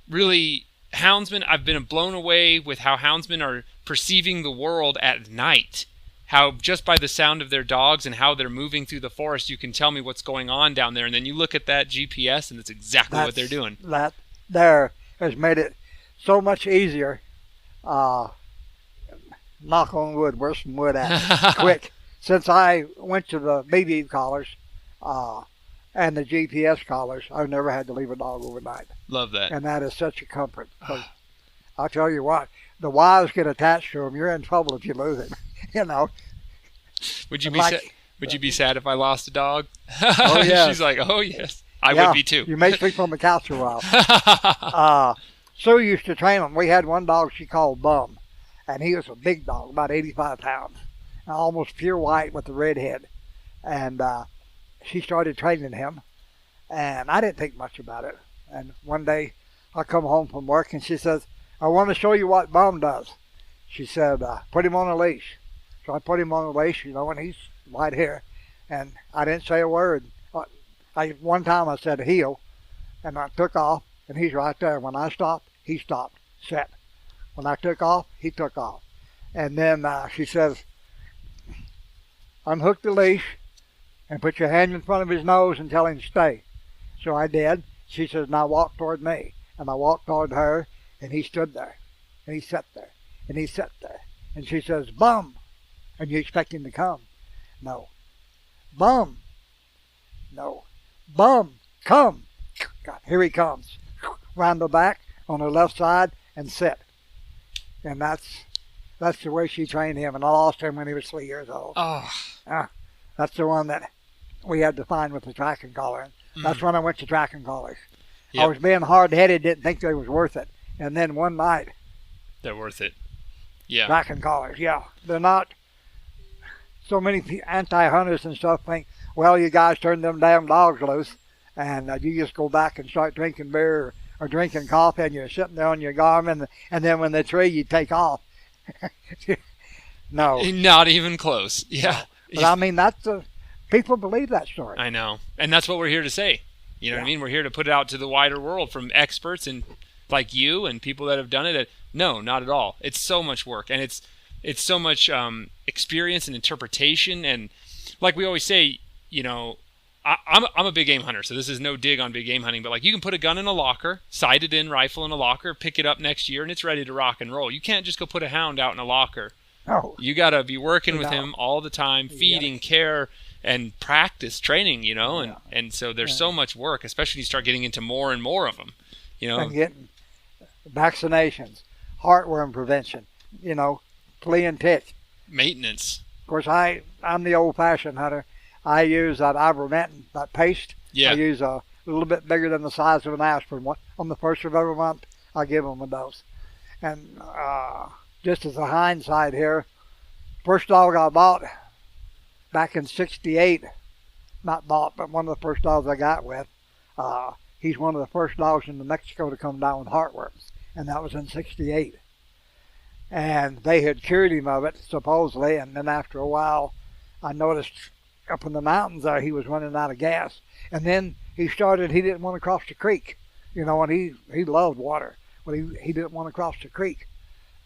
really... Houndsmen, I've been blown away with how houndsmen are perceiving the world at night. how just by the sound of their dogs and how they're moving through the forest, you can tell me what's going on down there. And then you look at that GPS, and it's exactly what they're doing. That there has made it so much easier. Knock on wood, where's some wood at? Quick. Since I went to the BB collars and the GPS collars, I've never had to leave a dog overnight. Love that. And that is such a comfort. I'll tell you what, the wives get attached to them. You're in trouble if you lose it. You know. Would you be Would you be sad if I lost a dog? Oh yeah. She's like, oh yes, I would be too. You may sleep on the couch a while. Sue used to train them. We had one dog she called Bum, and he was a big dog, about 85 pounds, almost pure white with a red head. And she started training him, and I didn't think much about it. And one day I come home from work, and she says, I want to show you what Bum does. She said, put him on a leash. So I put him on a leash, and he's right here. And I didn't say a word. One time I said heel, and I took off, and he's right there. When I stopped, he stopped, set. When I took off, he took off. And then she says, unhook the leash and put your hand in front of his nose and tell him to stay. So I did. She says, now walk toward me. And I walked toward her, and he stood there. And he sat there. And he sat there. And she says, Bum. And you expect him to come. No. Bum. No. Bum. Come. God, here he comes. Round the back on the left side and sit. And that's the way she trained him. And I lost him when he was 3 years old. Oh. That's the one that we had to find with the tracking collar. And that's when I went to tracking collars. Yep. I was being hard-headed, didn't think they was worth it. And then one night, they're worth it. Yeah. Tracking collars, yeah. They're not. So many anti-hunters and stuff think, well, you guys turn them damn dogs loose, and you just go back and start drinking beer or drinking coffee, and you're sitting there on your Garmin, and then when they tree, you take off. No. Not even close. Yeah. But I mean, people believe that story. I know. And that's what we're here to say. You know what I mean? We're here to put it out to the wider world from experts and like you and people that have done it. No, not at all. It's so much work, and it's so much experience and interpretation. And like we always say, I'm a big game hunter, so this is no dig on big game hunting, but like you can put a gun in a locker, sighted in rifle in a locker, pick it up next year, and it's ready to rock and roll. You can't just go put a hound out in a locker. No. You got to be working with him all the time, feeding, care, and practice training, and so there's so much work, especially when you start getting into more and more of them, And getting vaccinations, heartworm prevention, flea and tick. Maintenance. Of course, I'm the old-fashioned hunter. I use that ivermectin, that paste. Yeah. I use a little bit bigger than the size of an aspirin. On the first of every month, I give them a dose. And just as a hindsight here, first dog I bought back in '68, not bought, but one of the first dogs I got with, he's one of the first dogs in New Mexico to come down with heartworms, and that was in '68. And they had cured him of it, supposedly, and then after a while, I noticed up in the mountains there he was running out of gas. And then he didn't want to cross the creek, and he loved water, but he didn't want to cross the creek.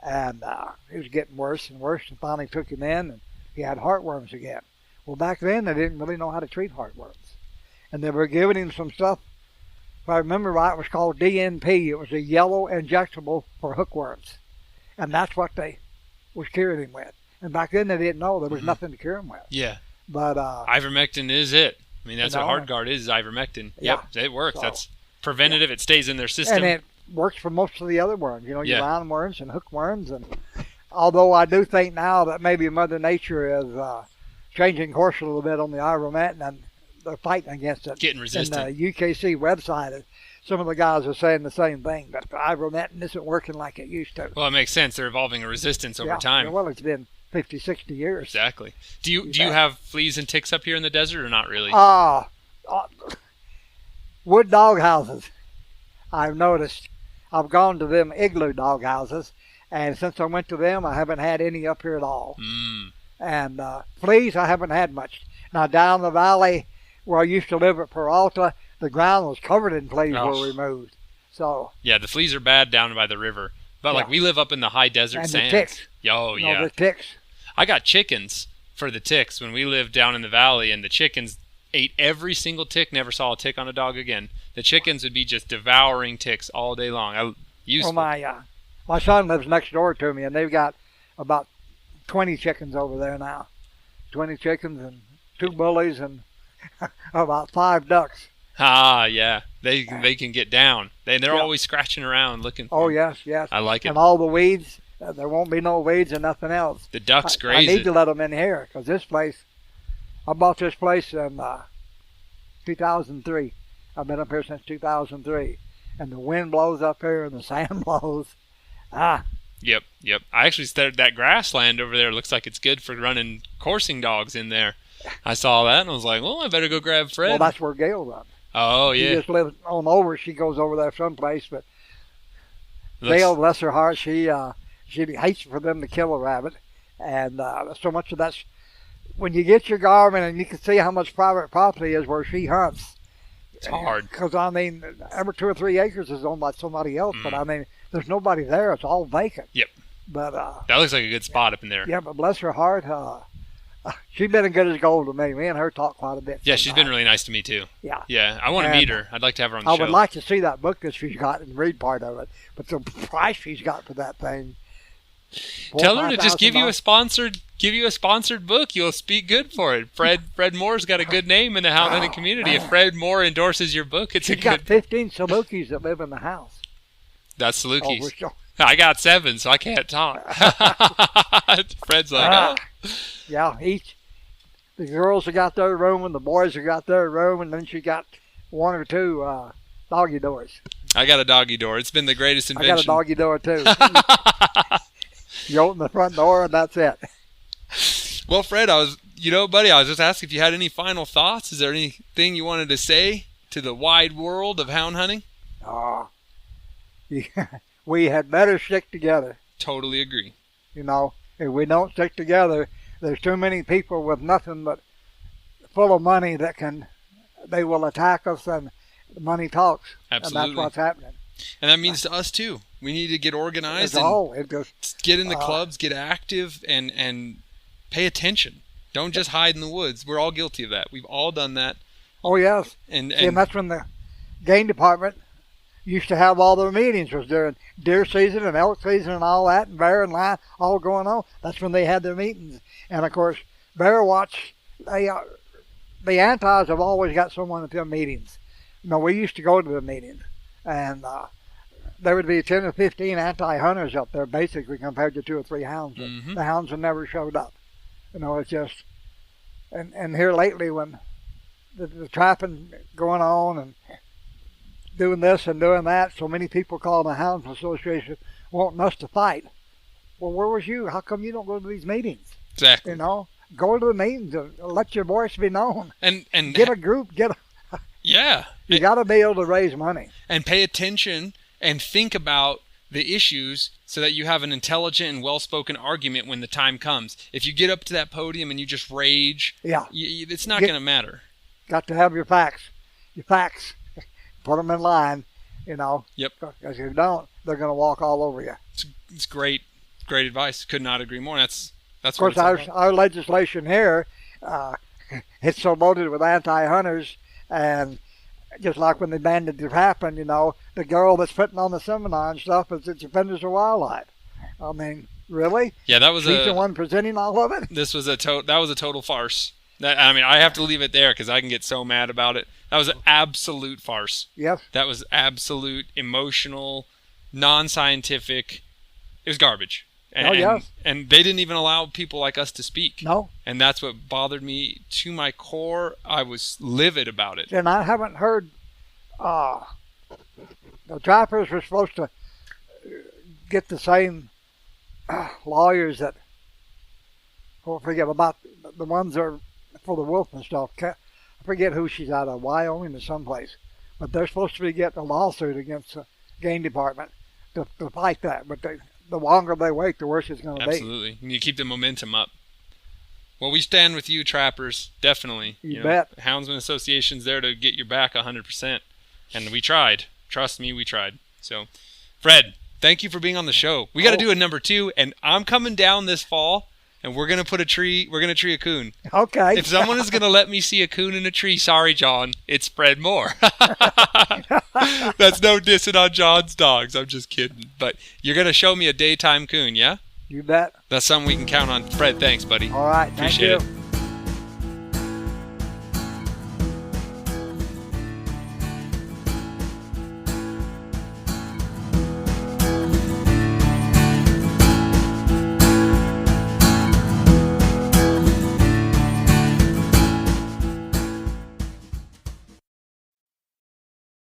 And it was getting worse and worse, and finally took him in, and he had heartworms again. Well, back then, they didn't really know how to treat heartworms. And they were giving him some stuff, if I remember right, it was called DNP. It was a yellow injectable for hookworms. And that's what they was curing him with. And back then, they didn't know there was nothing to cure him with. Yeah. But ivermectin is it. I mean, that's what HardGuard is ivermectin. Yeah. Yep, it works. That's preventative. It stays in their system. And it works for most of the other worms, your roundworms and hookworms. And although I do think now that maybe Mother Nature is changing course a little bit on the ivermectin, and they're fighting against it. Getting resistant. And the UKC website, some of the guys are saying the same thing, that the ivermectin isn't working like it used to. Well, it makes sense. They're evolving a resistance over time. Well, it's been 50, 60 years. Exactly. Do you have fleas and ticks up here in the desert or not really? Wood dog houses. I've noticed. I've gone to them igloo dog houses, and since I went to them, I haven't had any up here at all. And fleas, I haven't had much. Now, down the valley where I used to live at Peralta, the ground was covered in fleas were removed. So yeah, the fleas are bad down by the river. But like we live up in the high desert and sands. The ticks. Oh, yeah. The ticks. I got chickens, for the ticks. When we lived down in the valley and the chickens ate every single tick, never saw a tick on a dog again. The chickens would be just devouring ticks all day long. Useful. Well, my son lives next door to me, and they've got about 20 chickens over there now. 20 chickens and 2 bullies and about 5 ducks. Ah, yeah. They can get down. They're Yeah. always scratching around looking for Oh, them. yes. I like it. And all the weeds, there won't be no weeds and nothing else. The ducks I graze need it. to let them in here, because this place, I bought this place in 2003. I've been up here since 2003. And the wind blows up here and the sand blows. Yep. I actually started that grassland over there. Looks like it's good for running coursing dogs in there. I saw that and I was like, well, I better go grab Fred. Well, that's where Gail runs. Oh, She yeah. just lives on over. She goes over there someplace, but Looks- Gail, bless her heart, she hates for them to kill a rabbit, and so much of that's when you get your Garmin and you can see how much private property is where she hunts. It's hard. Because every 2 or 3 acres is owned by somebody else, but there's nobody there. It's all vacant. Yep. But That looks like a good spot up in there. yeah, but bless her heart, she's been as good as gold to me. Me and her talk quite a bit. Yeah, she's been sometimes. really nice to me too. Yeah. Yeah, I want to And meet her. I'd like to have her on the I show. would like to see that book that she's got and read part of it, but the price she's got for that thing. Tell her to just give you a $4,000. sponsored book. You'll speak good for it. Fred Moore's got a good name in the hound hunting community. If Fred Moore endorses your book, it's She's a got good. 15 Salukis that live in the house. That's Oh, we're Salukis. sure. I got 7, so I can't talk. Fred's like, Yeah, the girls have got their room and the boys have got their room, and then she got 1 or 2 doggy doors. I got a doggy door. It's been the greatest I invention. got a doggy door too. You open the front door and that's it. Well, Fred, buddy, I was just asking if you had any final thoughts. Is there anything you wanted to say to the wide world of hound hunting? We had better stick together. Totally agree. If we don't stick together, there's too many people with nothing but full of money they will attack us, and the money talks. Absolutely. And that's what's happening. And that means to us too. We need to get organized It just get in the clubs, get active, and pay attention. Don't just hide in the woods. We're all guilty of that. We've all done that. Oh yes. And See, and that's when the game department used to have all their meetings. Was during deer season and elk season and all that, and bear and lion all going on. That's when they had their meetings. And of course, Bear Watch, the antis have always got someone at their meetings. We used to go to the meetings, and there would be 10 or 15 anti-hunters up there, basically, compared to 2 or 3 hounds. Mhm. The hounds have never showed up. It's just, and here lately when the trapping going on and doing this and doing that, so many people calling the Houndsman Association wanting us to fight. Well, where was you? How come you don't go to these meetings? exactly. Go to the meetings and let your voice be known. And Get a group. yeah. You got to be able to raise money. And pay attention and think about the issues so that you have an intelligent and well-spoken argument when the time comes. If you get up to that podium and you just rage, Yeah. it's not going to matter. Got to have your facts. Put them in line. Yep. Because if you don't, they're going to walk all over you. It's great advice. Could not agree more. That's Of what course, it's about. our legislation here, it's so loaded with anti-hunters, and just like when they banned the trapping, the girl that's putting on the seminar and stuff is it's offenders of wildlife. I mean, really? Yeah, that was She's the one presenting all of it? This was that was a total farce. I have to leave it there because I can get so mad about it. That was an absolute farce. Yes. That was absolute emotional, non-scientific. It was garbage. Yes. And they didn't even allow people like us to speak. No. And that's what bothered me to my core. I was livid about it. And I haven't heard the trappers were supposed to get the same lawyers that, I forget about the ones that are for the wolf and stuff. I forget who she's out of, Wyoming or someplace. But they're supposed to be getting a lawsuit against the game department to fight that. But the longer they wait, the worse it's going to be. Absolutely. You need to keep the momentum up. Well, we stand with you, trappers, definitely. You bet. Houndsman Association's there to get your back 100%. And we tried. Trust me, we tried. So, Fred, thank you for being on the show. We got to do a number 2, and I'm coming down this fall and we're gonna tree a coon. Okay. If someone is gonna let me see a coon in a tree, sorry, John, it's Fred Moore. That's no dissing on John's dogs. I'm just kidding. But you're gonna show me a daytime coon, yeah? You bet. That's something we can count on. Fred, thanks, buddy. All right. Thank Appreciate you. it.